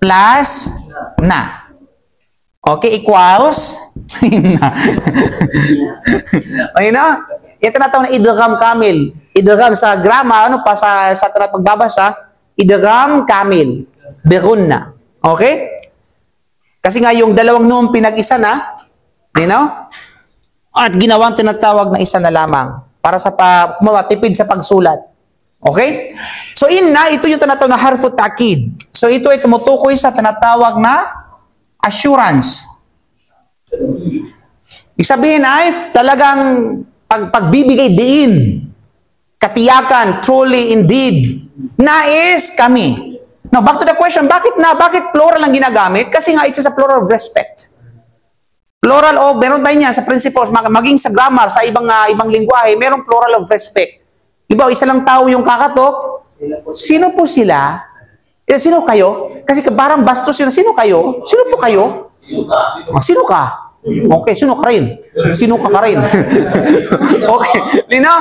plus na. Okay, equals inna. Okay na? Ito na tawag na idgham kamil. Idgham sa grammar, ano pa sa pagbabasa, idgham kamil. Bighunna. Okay? Kasi nga yung dalawang noong pinag-isa na, you know? At ginawang tinatawag na isa na lamang para sa matipid sa pagsulat. Okay? So inna, ito yung tinatawag na harfu ta'kid. So ito ay tumutukoy sa tinatawag na assurance. Ibig sabihin ay talagang pagbibigay diin, katiyakan, truly, indeed, nais kami. Now, back to the question, bakit plural ang ginagamit? Kasi nga, it's a plural of respect. Plural of, meron tayo niya sa principles, maging sa grammar, sa ibang lingwahe, merong plural of respect. Diba, isa lang tao yung kakatok. Sino po sila? Sino kayo? Kasi parang bastos yun. Sino kayo? Sino po kayo? Sino ka? Okay, sino ka rin? Sino ka rin? Okay, lino?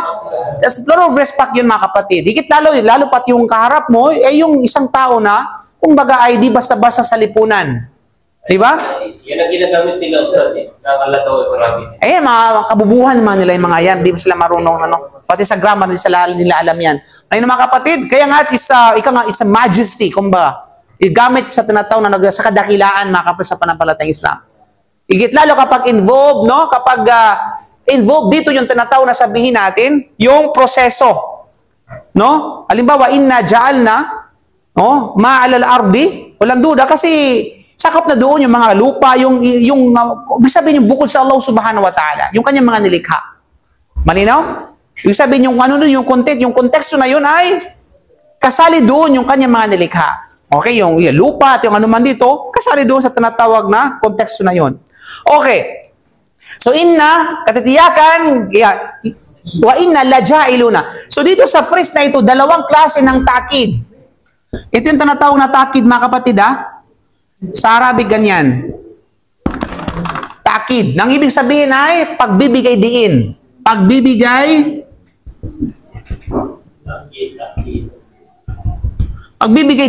Plural of respect yun, mga kapatid. Higit lalo pat yung kaharap mo, yung isang tao na, kumbaga ay di basta-basta sa lipunan. Di ba? Yan ang ginagamit nila Ustad eh. Nakalataw ay marami. Mga kabubuhan naman nila yung mga yan. Di ba sila marunong, pati sa grammar nila alam yan. Ayun mga kapatid, kaya nga it's a majesty, kumbaga. Igamit sa tinatawag na sa kadakilaan, mga kapatid, sa panampalatayang Islam. Higit lalo kapag involved, no? Kapag involved dito yung tinatawag na sabihin natin, yung proseso. No? Halimbawa, inna ja'alna, no? Ma'alal ardi, walang duda kasi sakop na doon yung mga lupa, yung sabihin yung bukod sa Allah subhanahu wa ta'ala, yung kanyang mga nilikha. Malinaw? Yung sabihin yung yung content, yung konteksto na yun ay kasali doon yung kanyang mga nilikha. Okay, yung lupa at yung anuman dito, kasali doon sa tinatawag na konteksto na yun. Okay. So inna, katitiyakan, wa inna lajailuna. So dito sa phrase na ito, dalawang klase ng takid. Ito yung tinatawag na takid, mga kapatid, ha? Sa Arabic, ganyan. Takid. Nang ibig sabihin ay pagbibigay diin. Pagbibigay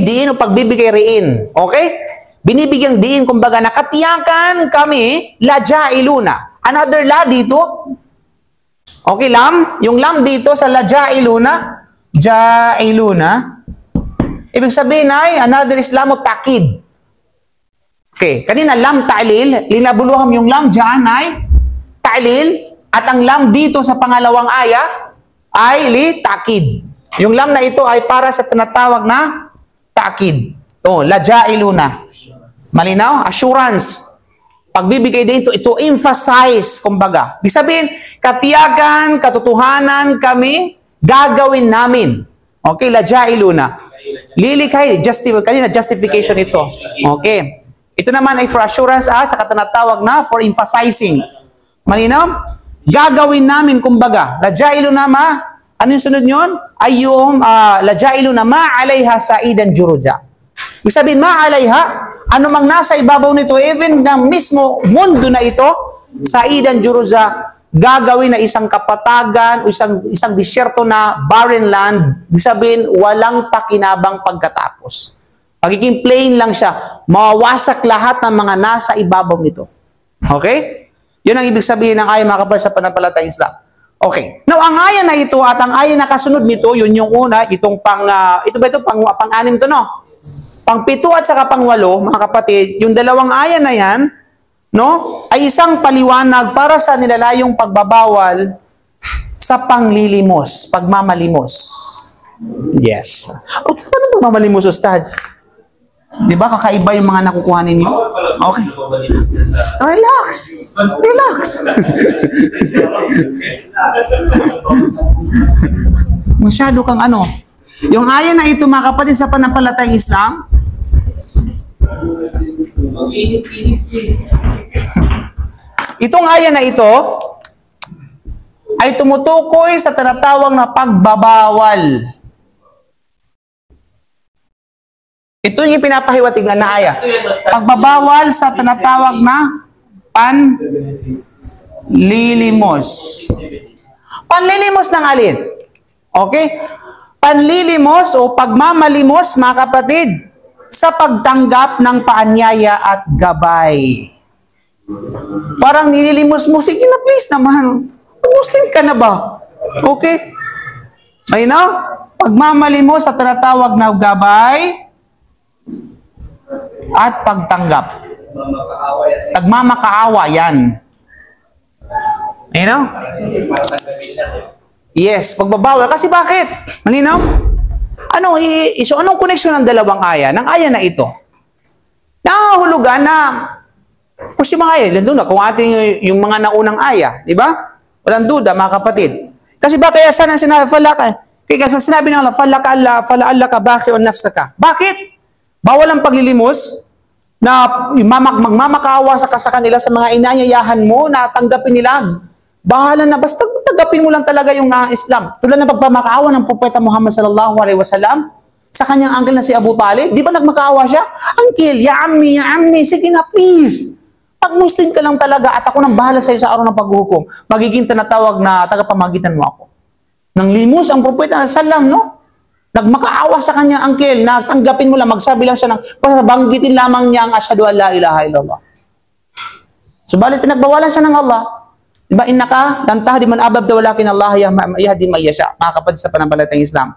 diin o pagbibigay riin. Okay? Binibigyang diin, kumbaga, nakatiyakan kami, la jailuna. Another la dito. Okay, lam. Yung lam dito sa la jailuna. Jailuna. Ibig sabihin ay, another is lam o takid. Okay, kanina lam ta'lil, linabuluham yung lam dyan ay ta'lil, at ang lam dito sa pangalawang aya ay li takid. Yung lam na ito ay para sa tinatawag na takid. La jailuna. Malinaw? Assurance. Pagbibigay din ito emphasize, kumbaga. Ibig sabihin, katiyagan, katotohanan kami, gagawin namin. Okay, la jailuna. Lilikhay, kanina justification ito. Okay. Ito naman ay for assurance at saka tinatawag na for emphasizing. Malinaw? Gagawin namin, kumbaga, lajailu na ano yung sunod nyon? Ay yung lajailu na alayha saidan juruja. Ibig sabihin, alayha, ano mang nasa ibabaw nito, even ng mismo mundo na ito, saidan juruja, gagawin na isang kapatagan o isang disyerto na barren land, ibig sabihin, walang pakinabang pagkatapos. Magiging plain lang siya. Mawawasak lahat ng mga nasa ibabaw nito. Okay? Yun ang ibig sabihin ng ayan, mga kapal, sa pananampalatayang Islam. Okay. Now, ang ayan na ito at ang ayan na kasunod nito, yun yung una, itong pang-anim to, no? Pang-pito at saka pang-walo, mga kapatid, yung dalawang ayan na yan, no, ay isang paliwanag para sa nilalayong pagbabawal sa panglilimos, pagmamalimos. Yes. O, paano pagmamalimos, Ustad? Di ba kakaiba yung mga nakukuha ninyo? Okay. Relax. Relax. Masyado kang ano. Yung ayan na ito, mga kapatid, sa pananampalatayang Islam, itong ayan na ito ay tumutukoy sa tinatawag na pagbabawal. Ito yung pinapahiwatig na aya. Pagbabawal sa tinatawag na panlilimos. Panlilimos ng alin? Okay? Panlilimos o pagmamalimos, mga kapatid, sa pagtanggap ng paanyaya at gabay. Parang nililimos mo, sige na please naman. Muslim ka na ba? Okay? May na? Pagmamalimos sa tinatawag na gabay at pagtanggap. Pagmamakaawa, yan. You know? Yes, pagbabawal. Kasi bakit? Malinaw? Anong connection ng dalawang aya? Ng aya na ito. Nahahulugan na, kasi mga aya, lalo na kung ating yung mga naunang aya, di ba? Walang duda, mga kapatid. Kasi ba kaya sana sinabi ng Allah, fala'allaka baqi'un nafsaka. Bakit? Bawal ang paglilimos na magmamakaawa sa kanila sa mga inaanyayahan mo na tanggapin nila. Bahala na, basta tanggapin mo lang talaga yung Islam. Tulad ng pagpamakaawa ng Propeta Muhammad sallallahu alaihi wasallam sa kanyang uncle na si Abu Talib. Di ba nagmakaawa siya? Uncle, ya ammi, sige na please. Pag Muslim ka lang talaga at ako nang bahala sa iyo sa araw ng paghuhukom, magiging tinatawag na tagapamagitan mo ako. Nang limos ang Propeta sallam, no? Nagmakaawa sa kanyang uncle na tanggapin mo lang, magsabi lang siya basta banggitin lamang niya ang asyhadu an la ilaha illallah. Subalit pinagbawalan siya ng Allah. Diba, innaka lan tahdi man ahbabta walakin Allah yahdi man yasha. Mga kapatid sa pananampalatayang Islam.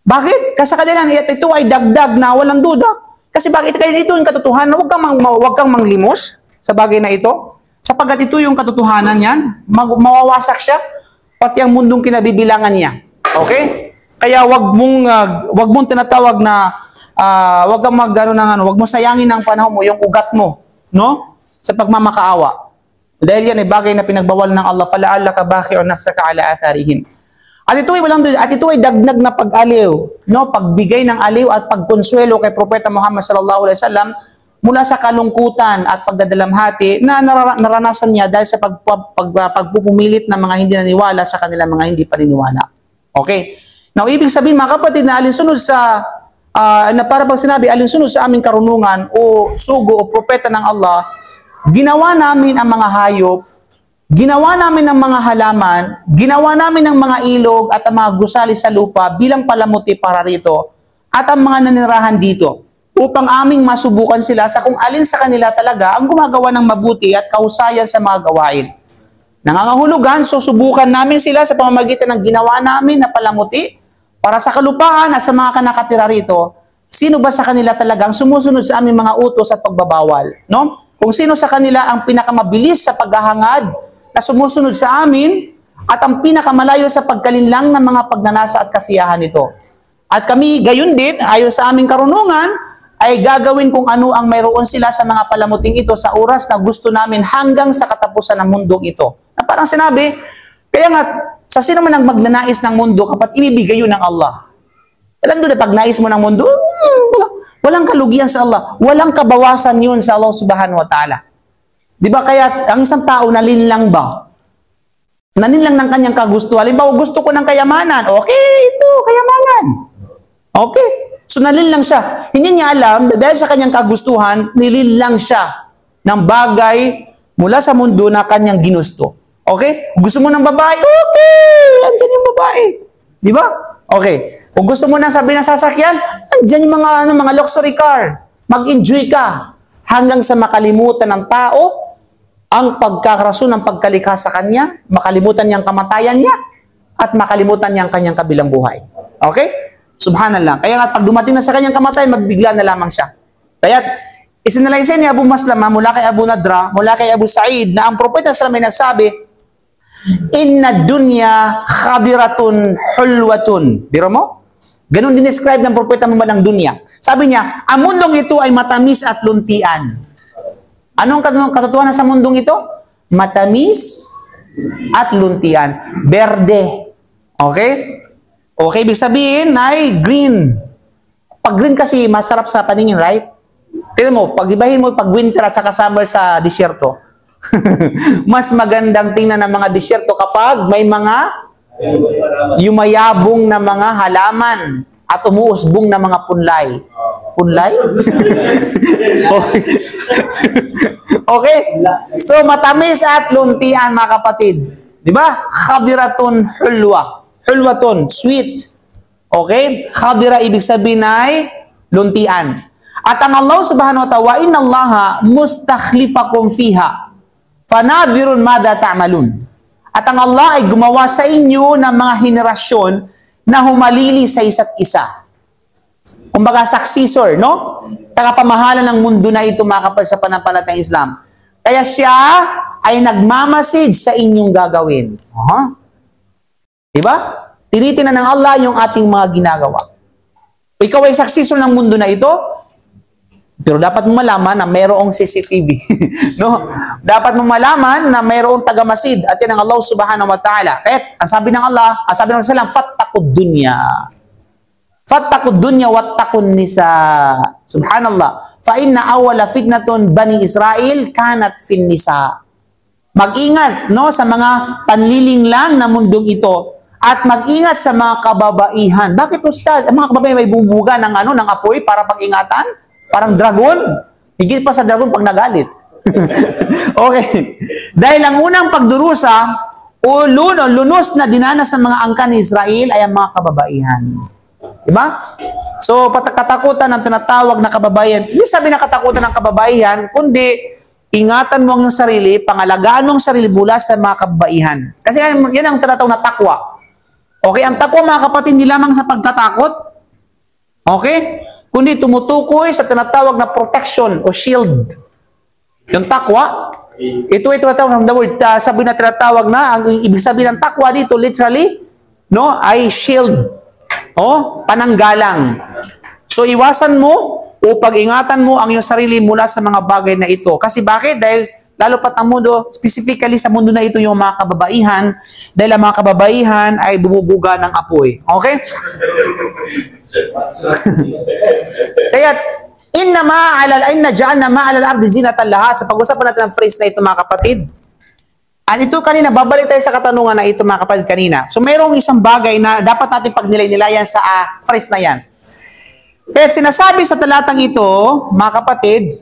Bakit? Kasi kanila ito ay dagdag na walang duda. Kasi bakit kaya ito yung katotohanan? Huwag kang manglimos sa bagay na ito. Sapagkat ito yung katotohanan yan, mawawasak siya pati ang mundong kinabibilangan niya. Okay? Kaya wag mong tinatawag na wag kang wag mo sayangin ang panahon mo, yung ugat mo, no? Sa pagmamakaawa. Dahil yan ay bagay na pinagbawal ng Allah, fala'allaka baqi'un nafsaka ala atharihim. At ito ay dagdag na pag-aliw, no? Pagbigay ng aliw at pagkonsuelo kay Propeta Muhammad sallallahu alaihi wasallam mula sa kalungkutan at pagdadalamhati na naranasan niya dahil sa pagpupumilit ng mga hindi naniwala sa kanilang mga hindi paniniwala. Okay? Now, ibig sabihin, mga kapatid, na alinsunod sa, na para pag sinabi, alinsunod sa aming karunungan o sugo o propeta ng Allah, ginawa namin ang mga hayop, ginawa namin ang mga halaman, ginawa namin ang mga ilog at ang mga gusali sa lupa bilang palamuti para rito at ang mga nanirahan dito upang aming masubukan sila sa kung alin sa kanila talaga ang gumagawa ng mabuti at kahusayan sa mga gawain. Nangangahulugan, susubukan namin sila sa pamamagitan ng ginawa namin na palamuti para sa kalupaan at sa mga kanakatira rito, sino ba sa kanila talagang sumusunod sa aming mga utos at pagbabawal? No? Kung sino sa kanila ang pinakamabilis sa paghahangad na sumusunod sa amin at ang pinakamalayo sa pagkalinlang ng mga pagnanasa at kasiyahan nito. At kami, gayon din, ayon sa aming karunungan, ay gagawin kung ano ang mayroon sila sa mga palamuting ito sa oras na gusto namin hanggang sa katapusan ng mundong ito. Na parang sinabi, kaya nga, sa sino man ang magnanais ng mundo, kapag ibibigay yun ng Allah. Alam doon, pag nais mo ng mundo, walang kalugian sa Allah. Walang kabawasan yun sa Allah subhanahu wa ta'ala. Di ba kaya ang isang tao nalinlang ba? Nalinlang ng kanyang kagustuhan. Halimbawa, gusto ko ng kayamanan. Okay, ito, kayamanan. Okay. So nalinlang siya. Hindi niya alam, dahil sa kanyang kagustuhan, nilinlang siya ng bagay mula sa mundo na kanyang ginusto. Okay? Gusto mo ng babae? Okay! Andyan yung babae. Di ba? Okay. Kung gusto mo ng sabi ng sasakyan, andyan yung mga luxury car. Mag-enjoy ka hanggang sa makalimutan ng tao ang pagkakarason ng pagkalikha sa kanya, makalimutan niyang kamatayan niya, at makalimutan niya ang kanyang kabilang buhay. Okay? Subhanallah. Kaya nga, pag dumating na sa kanyang kamatayan, magbigla na lamang siya. Kaya, isinalaysay ni Abu Maslama mula kay Abu Nadra, mula kay Abu Sa'id, na ang propeta sallallahu alaihi wasallam ay nagsabi, inna dunya khadiratun hulwatun. Biro mo? Ganun din-describe ng propeta mo ng dunya. Sabi niya, ang mundong ito ay matamis at luntian. Anong katotohanan sa mundong ito? Matamis at luntian. Berde. Okay? Okay, ibig sabihin ay green. Pag green kasi, masarap sa paningin, right? Tignan mo, pag ibahin mo pag winter at saka summer sa disyerto, mas magandang tingnan ng mga disyerto kapag may mga yumayabong na mga halaman at umuusbong na mga punlay. Punlay? Okay. Okay? So, matamis at luntian, mga kapatid. Di ba? Khadiratun hulwa. Hulwatun, sweet. Okay? Khadira, ibig sabihin ay luntian. At ang Allah subhanahu wa ta'ala, inna Allaha mustakhlifakum fiha. Fanadhirun madha ta'malun. At ang Allah ay gumawa sa inyo ng mga henerasyon na humalili sa isa't isa. Kumbaga, successor, no? Tagapamahala ng mundo na ito, mga kapal sa panampalatayang Islam. Kaya siya ay nagmamasid sa inyong gagawin. Diba? Tinitingnan ng Allah yung ating mga ginagawa. Ikaw ay successor ng mundo na ito, pero dapat mo malaman na mayroong CCTV. No? Dapat mo malaman na mayroong tagamasid at yan ang Allah subhanahu wa ta'ala. Kaya, ang sabi ng Allah, ang sabi ng Rasulullah, fattaqud dunya. Fattaqud dunya wattaqun nisa. Subhanallah. Fa inna awwala fitnatun bani Israel kanat fin nisa. Mag-ingat, no, sa mga panliling lang na mundong ito at mag-ingat sa mga kababaihan. Bakit, Ustaz? Ang mga kababaihan may bubuga ng ng apoy para pag-ingatan? Parang dragon. Higit pa sa dragon pag nagalit. Okay. Dahil ang unang pagdurusa o lunos na dinanas ng mga angkan ni Israel ay ang mga kababaihan. Diba? So, katakutan ng tinatawag na kababaihan. Hindi sabi na katakutan ng kababaihan, kundi ingatan mo ang iyong sarili, pangalagaan mo ang sarili mula sa mga kababaihan. Kasi yan ang tinatawag na takwa. Okay? Ang takwa, mga kapatid, hindi lamang sa pagkatakot. Okay? Kundi tumutukoy sa tinatawag na protection o shield. Yung takwa, ito ay tinatawag ng the word, sabi na tinatawag na, ang ibig sabihin ng takwa dito, literally, no, ay shield. O, pananggalang. So, iwasan mo o pag-ingatan mo ang iyong sarili mula sa mga bagay na ito. Kasi bakit? Dahil lalo pat ang mundo, specifically sa mundo na ito yung mga kababaihan, dahil ang mga kababaihan ay bumubuga ng apoy. Okay? Kaya, inna ja'alna ma'alal ardi zinatan laha. Sa pag-usapan natin ang phrase na ito, mga kapatid. Ito kanina, babalik tayo sa katanungan na ito, mga kapatid, kanina. So, mayroong isang bagay na dapat natin pagnilay-nilayan sa phrase na yan. Kaya sinasabi sa talatang ito, mga kapatid,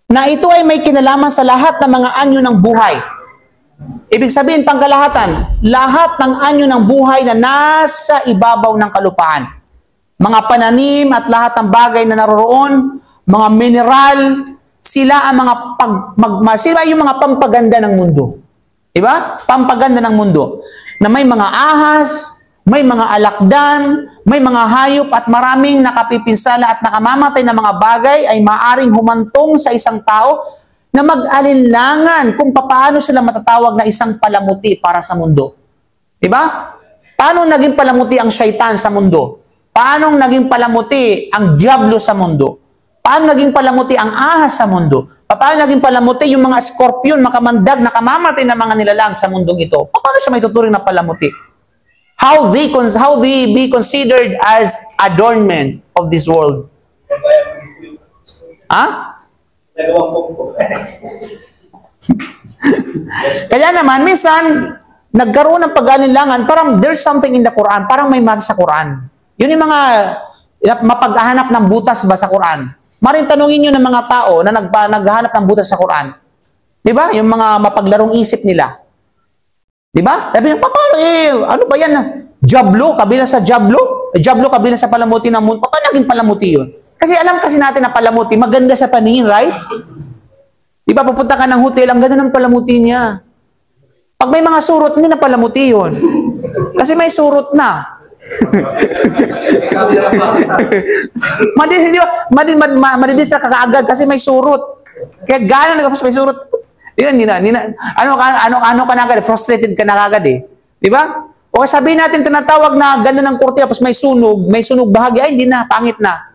na ito ay may kinalaman sa lahat ng mga anyo ng buhay. Ibig sabihin, pangkalahatan, lahat ng anyo ng buhay na nasa ibabaw ng kalupaan. Mga pananim at lahat ng bagay na naroroon, mga mineral, sila ang sila yung mga pampaganda ng mundo. Diba? Pampaganda ng mundo. Na may mga ahas, may mga alakdan, may mga hayop at maraming nakapipinsala at nakamamatay na mga bagay ay maaring humantong sa isang tao na mag-alinlangan kung paano sila matatawag na isang palamuti para sa mundo. Diba? Paano naging palamuti ang syaitan sa mundo? Paano naging palamuti ang diablo sa mundo? Paano naging palamuti ang ahas sa mundo? Paano naging palamuti yung mga scorpion, makamandag, nakamamatay na mga nilalang sa mundong ito? Paano siya may tuturing na palamuti? how they be considered as adornment of this world. Ha? Nagawang po. Kaya naman, minsan, nagkaroon ng pag-alinlangan, parang there's something in the Quran, parang may mali sa Quran. Yun yung mga mapaghahanap ng butas ba sa Quran. Maring tanungin nyo ng mga tao na naghahanap ng butas sa Quran. Di ba? Yung mga mapaglarong isip nila. Di ba? Sabi nyo, paano ano ba yan? Jablo, kabilang sa Jablo? Jablo, kabilang sa palamuti ng mundo. Paano naging palamuti yun? Kasi alam kasi natin na palamuti, maganda sa paningin, right? Di ba, pupunta ka ng hotel, ang ganda ng palamuti niya. Pag may mga surot, hindi na palamuti yun. Kasi may surot na. Madidis na kakaagad kasi may surot. Kaya gano'n nagapos may surot. Ano ka na agad? Frustrated ka na agad eh. Di ba? O sabihin natin, tinatawag na gano'n ng kurte, tapos may sunog bahagi, ay hindi na, pangit na.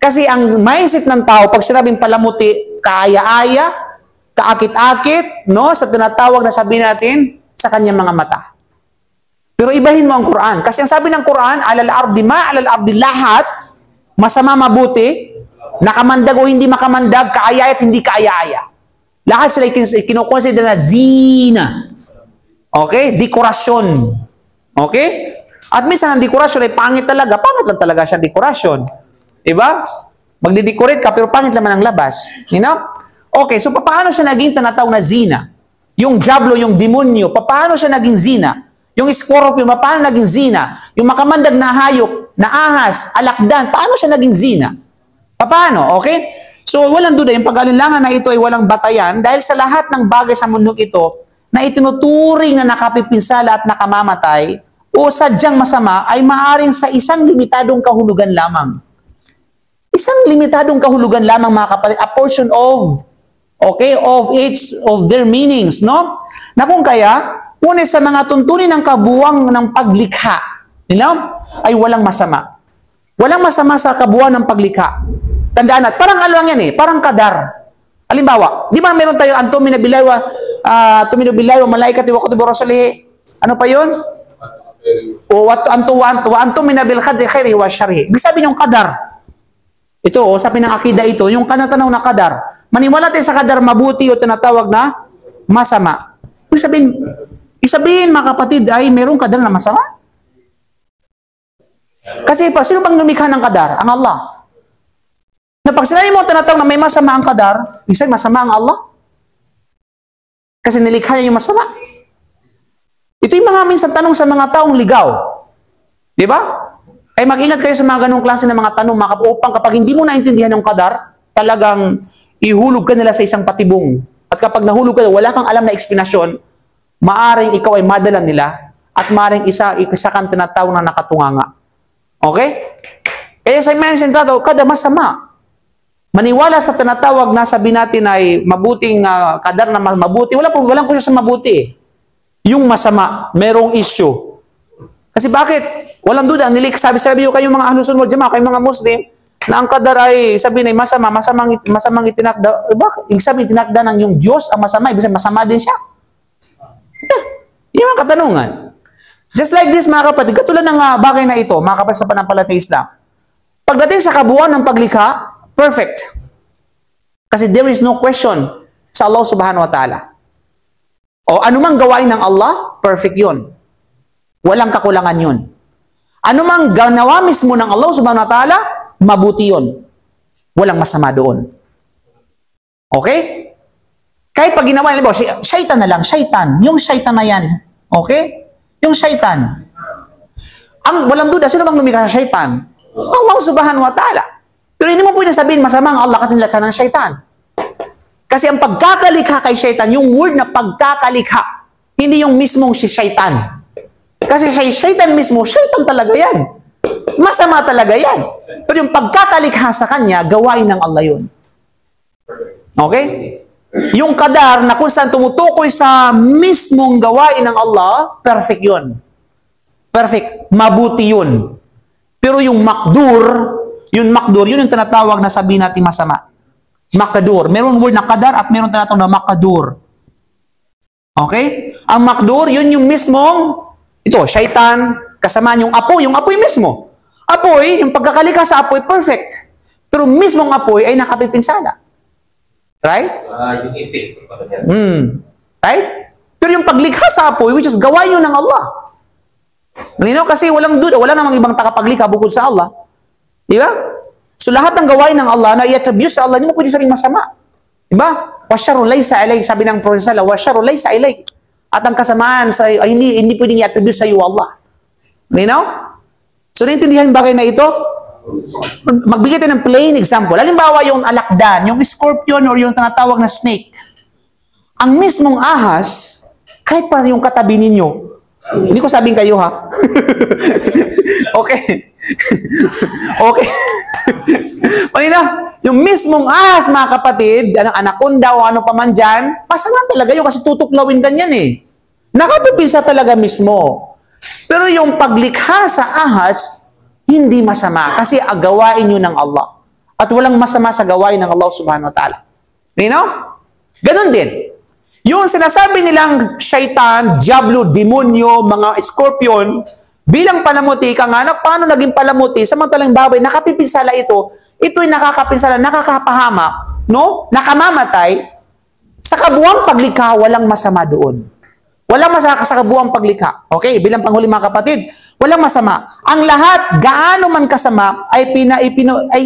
Kasi ang mindset ng tao, pag sinabing palamuti, kaaya-aya, kaakit-akit, no? Sa tinatawag na sabihin natin, sa kanyang mga mata. Pero ibahin mo ang Quran. Kasi ang sabi ng Quran, alal ardi lahat, masama mabuti, nakamandag o hindi makamandag, kaaya at hindi kaaya-aya. Lahat sila kinukonsider na zina. Okay? Dekorasyon. Okay? At minsan ang dekorasyon ay pangit talaga. Pangit lang talaga siya dekorasyon. Diba? Magdidecorate ka pero pangit naman ang labas. You know? Okay, so paano siya naging tinatawag na zina? Yung Diablo, yung demonyo, paano siya naging zina? Yung Scorpio, paano naging zina? Yung makamandag na hayop, na ahas, alakdan, paano siya naging zina? Paano? Okay? So, walang duda, yung pag-alinlangan na ito ay walang batayan dahil sa lahat ng bagay sa mundong ito na itinuturing na nakapipinsala at nakamamatay o sadyang masama ay maaring sa isang limitadong kahulugan lamang. Isang limitadong kahulugan lamang, mga kapatid, a portion of, okay, of each of their meanings, no? Na kung kaya, una sa mga tuntunin ng kabuwang ng paglikha, you know, ay walang masama. Walang masama sa kabuuan ng paglikha. Tandaan natin, parang ano lang yan eh, parang kadar. Halimbawa, di ba meron tayo antumi na bilaywa, malaikat wa kutubu rasuli. Ano pa yun? O antumi na bil khadri khairi wa syarhi. Ibig sabihin yung kadar. Ito, sabi ng akida ito, yung kanatanaw na kadar. Maniwala tayo sa kadar mabuti o tinatawag na masama. Ibig sabihin, mga kapatid, ay merong kadar na masama. Kasi pa, sino bang lumikha ng kadar? Ang Allah. Na pag sinabi mo tinatawag na may masama ang kadar, ibig sabihin masama ang Allah. Kasi nilikha niya yung masama. Ito yung mga minsan tanong sa mga taong ligaw. Di ba? Ay mag-ingat kayo sa mga ganong klase ng mga tanong, upang kapag hindi mo naintindihan yung kadar, talagang ihulog ka nila sa isang patibong. At kapag nahulog ka, wala kang alam na eksplanasyon, maaring ikaw ay madala nila, at maaring isa kang tinatawag na nakatunganga. Okay? Kaya sa mention tato, kada masama. Maniwala sa tinatawag na sabi natin ay mabuting kadar na mabuti. Walang kusya sa mabuti. Yung masama, merong issue. Kasi bakit? Walang duda, sabi kayong mga Ahlus Sunnah wal Jamaah, kayong mga Muslim, na ang kadar ay sabi na masamang itinakda. Bakit? Ibig sabihin, itinakda ng yung Diyos ang masama, ibig sabihin, masama din siya. Yung mga katanungan. Just like this, mga kapatid, katulad ng bagay na ito, mga kapatid sa panampalataya Islam. Pagdating sa kabuuan ng paglikha, perfect. Kasi there is no question sa Allah subhanahu wa ta'ala. O anumang gawain ng Allah, perfect yun. Walang kakulangan yun. Anumang ganawa mismo ng Allah subhanahu wa ta'ala, mabuti yun. Walang masama doon. Okay? Kahit pag ginawa nila, syaitan na lang, syaitan. Yung syaitan na yan. Okay? Yung syaitan. Walang duda, sino bang lumikha sa syaitan? Allah subhanahu wa ta'ala. Pero hindi mo pwede sabihin masama ang Allah kasi nilikha ng syaitan. Kasi ang pagkakalikha kay syaitan, yung word na pagkakalikha, hindi yung mismong si syaitan. Kasi syaitan mismo, syaitan talaga yan. Masama talaga yan. Pero yung pagkakalikha sa kanya, gawain ng Allah yun. Okay? Yung kadar na kung saan tumutukoy sa mismong gawain ng Allah, perfect yun. Perfect. Mabuti yun. Pero yung makdur, yun yung tinatawag na sabihin natin masama. Makdur. Meron word na kadar at meron tinatawag na makadur. Okay? Ang makdur, yun yung mismong ito, syaitan, Kasamaan yung apoy mismo. Apoy, yung pagkakalikha sa apoy, perfect. Pero mismong apoy ay nakapipinsala. Right? Yung effect. Right? Pero yung paglikha sa apoy, which is gawain yun ng Allah. Malinaw kasi walang duda, wala namang ibang takapaglikha bukod sa Allah. Di ba? So lahat ng gawain ng Allah na i-attribute sa Allah, hindi mo pwede sabing masama. Di ba? Wasyaru laysa ilayk, sabi ng Prophet sallallahu alaihi wasallam, wasyaru laysa ilayk. At ang kasamaan sa ay hindi pwedeng i-attribute sa iyo Allah. Malinaw? So naintindihan ba kayo na ito? Magbigay tayo ng plain example. Halimbawa yung alakdan, yung scorpion or yung tinatawag na snake. Ang mismong ahas, kahit pa yung katabi ninyo, hindi ko sabing kayo ha. Okay. Okay. Malinaw? Yung mismong ahas, mga kapatid, anaconda o ano pa man dyan, masama talaga yun kasi tutuklawin ganyan eh. Nakapipisa talaga mismo. Pero yung paglikha sa ahas, hindi masama kasi gawain yun ng Allah. At walang masama sa gawain ng Allah subhanahu wa ta'ala. Malinaw? Ganon din. Yung sinasabi nilang syaitan, diablo, demonyo, mga scorpion, bilang palamuti, kang-anak, paano naging palamuti? Samantalang baboy, nakapipinsala ito'y nakakapinsala, nakakapahamak, no? Nakamamatay. Sa kabuwang paglikha, walang masama doon. Walang masama sa kabuwang paglikha. Okay, bilang panghuli mga kapatid, walang masama. Ang lahat, gaano man kasama, ay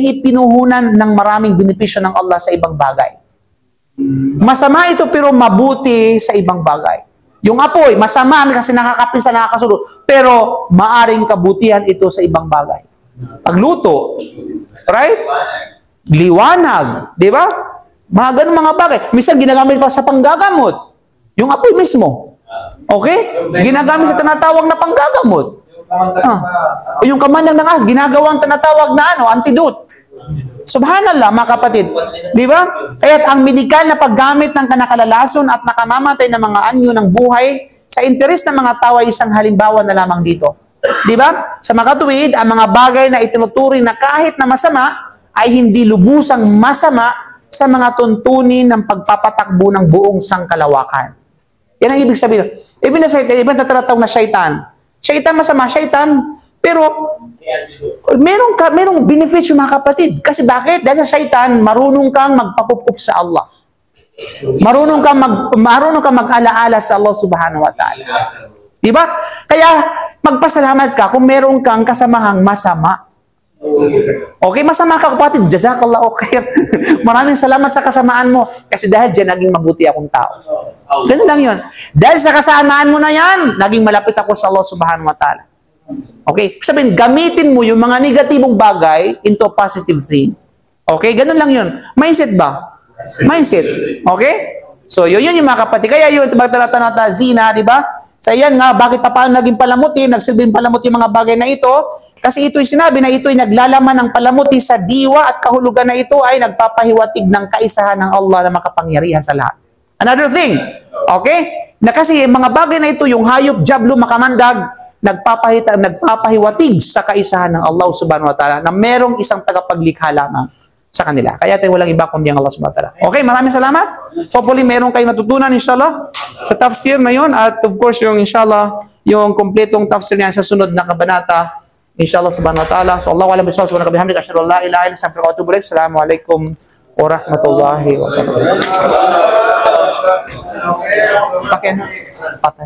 ipinuhunan ng maraming benepisyo ng Allah sa ibang bagay. Masama ito pero mabuti sa ibang bagay. Yung apoy, masama kasi nakakapinsa, nakakasulot. Pero maaring kabutihan ito sa ibang bagay. Pagluto, right? Liwanag, di ba? Mga ganun mga bagay. Minsan ginagamit pa sa panggagamot. Yung apoy mismo. Okay? Ginagamit sa tinatawag na panggagamot. Yung kamandag ng ahas, ginagawang tinatawag na antidote. Subhanallah, mga kapatid. Di ba? Kaya't ang medikal na paggamit ng kanakalalason at nakamamatay ng mga anyo ng buhay sa interes ng mga tao ay isang halimbawa na lamang dito. Di ba? Sa makatuwid, ang mga bagay na itinuturing na kahit na masama ay hindi lubusang masama sa mga tuntunin ng pagpapatakbo ng buong sangkalawakan. Yan ang ibig sabihin. Ibig na syaitan. Syaitan masama, syaitan. Pero, merong benefits yung mga kapatid. Kasi bakit? Dahil sa syaitan, marunong kang magpapupup sa Allah. Marunong kang mag-alaala sa Allah subhanahu wa ta'ala. Diba? Kaya, magpasalamat ka kung meron kang kasamahang masama. Okay, masama ka kapatid. Jazakallah okay. Maraming salamat sa kasamaan mo. Kasi dahil dyan, naging mabuti akong tao. Ganun lang yun. Dahil sa kasamaan mo na yan, naging malapit ako sa Allah subhanahu wa ta'ala. Okay? Sabihin, gamitin mo yung mga negatibong bagay into a positive thing. Okay? Ganun lang yun. Mindset ba? Mindset. Okay? So, yun yung mga kapatid. Kaya yun, tinatanata zina, di ba? Sa yan nga, bakit pa paano naging palamuti? Nagsilbing palamuti yung mga bagay na ito? Kasi ito'y sinabi na ito'y naglalaman ng palamuti sa diwa at kahulugan na ito ay nagpapahiwatig ng kaisahan ng Allah na makapangyarihan sa lahat. Another thing, okay? Na kasi mga bagay na ito, yung hayop, diablo, makamandag, nagpapahiwatig sa kaisahan ng Allah subhanahu wa ta'ala na merong isang tagapaglikha lamang sa kanila. Kaya tayo walang iba kundi ang Allah subhanahu wa ta'ala. Okay, maraming salamat. Hopefully, meron kayong natutunan inshallah sa tafsir na yun. At of course, yung inshallah, yung kompletong tafsir niyan sa sunod na kabanata. Inshallah subhanahu wa ta'ala. So, Allah wa alam bisawab. Subhanahu wa bihamdik. Asyhadu an la ilaha illa anta astaghfiruka wa atubu ilaik. Assalamualaikum warahmatullahi wabarakatuh. Pakai patah.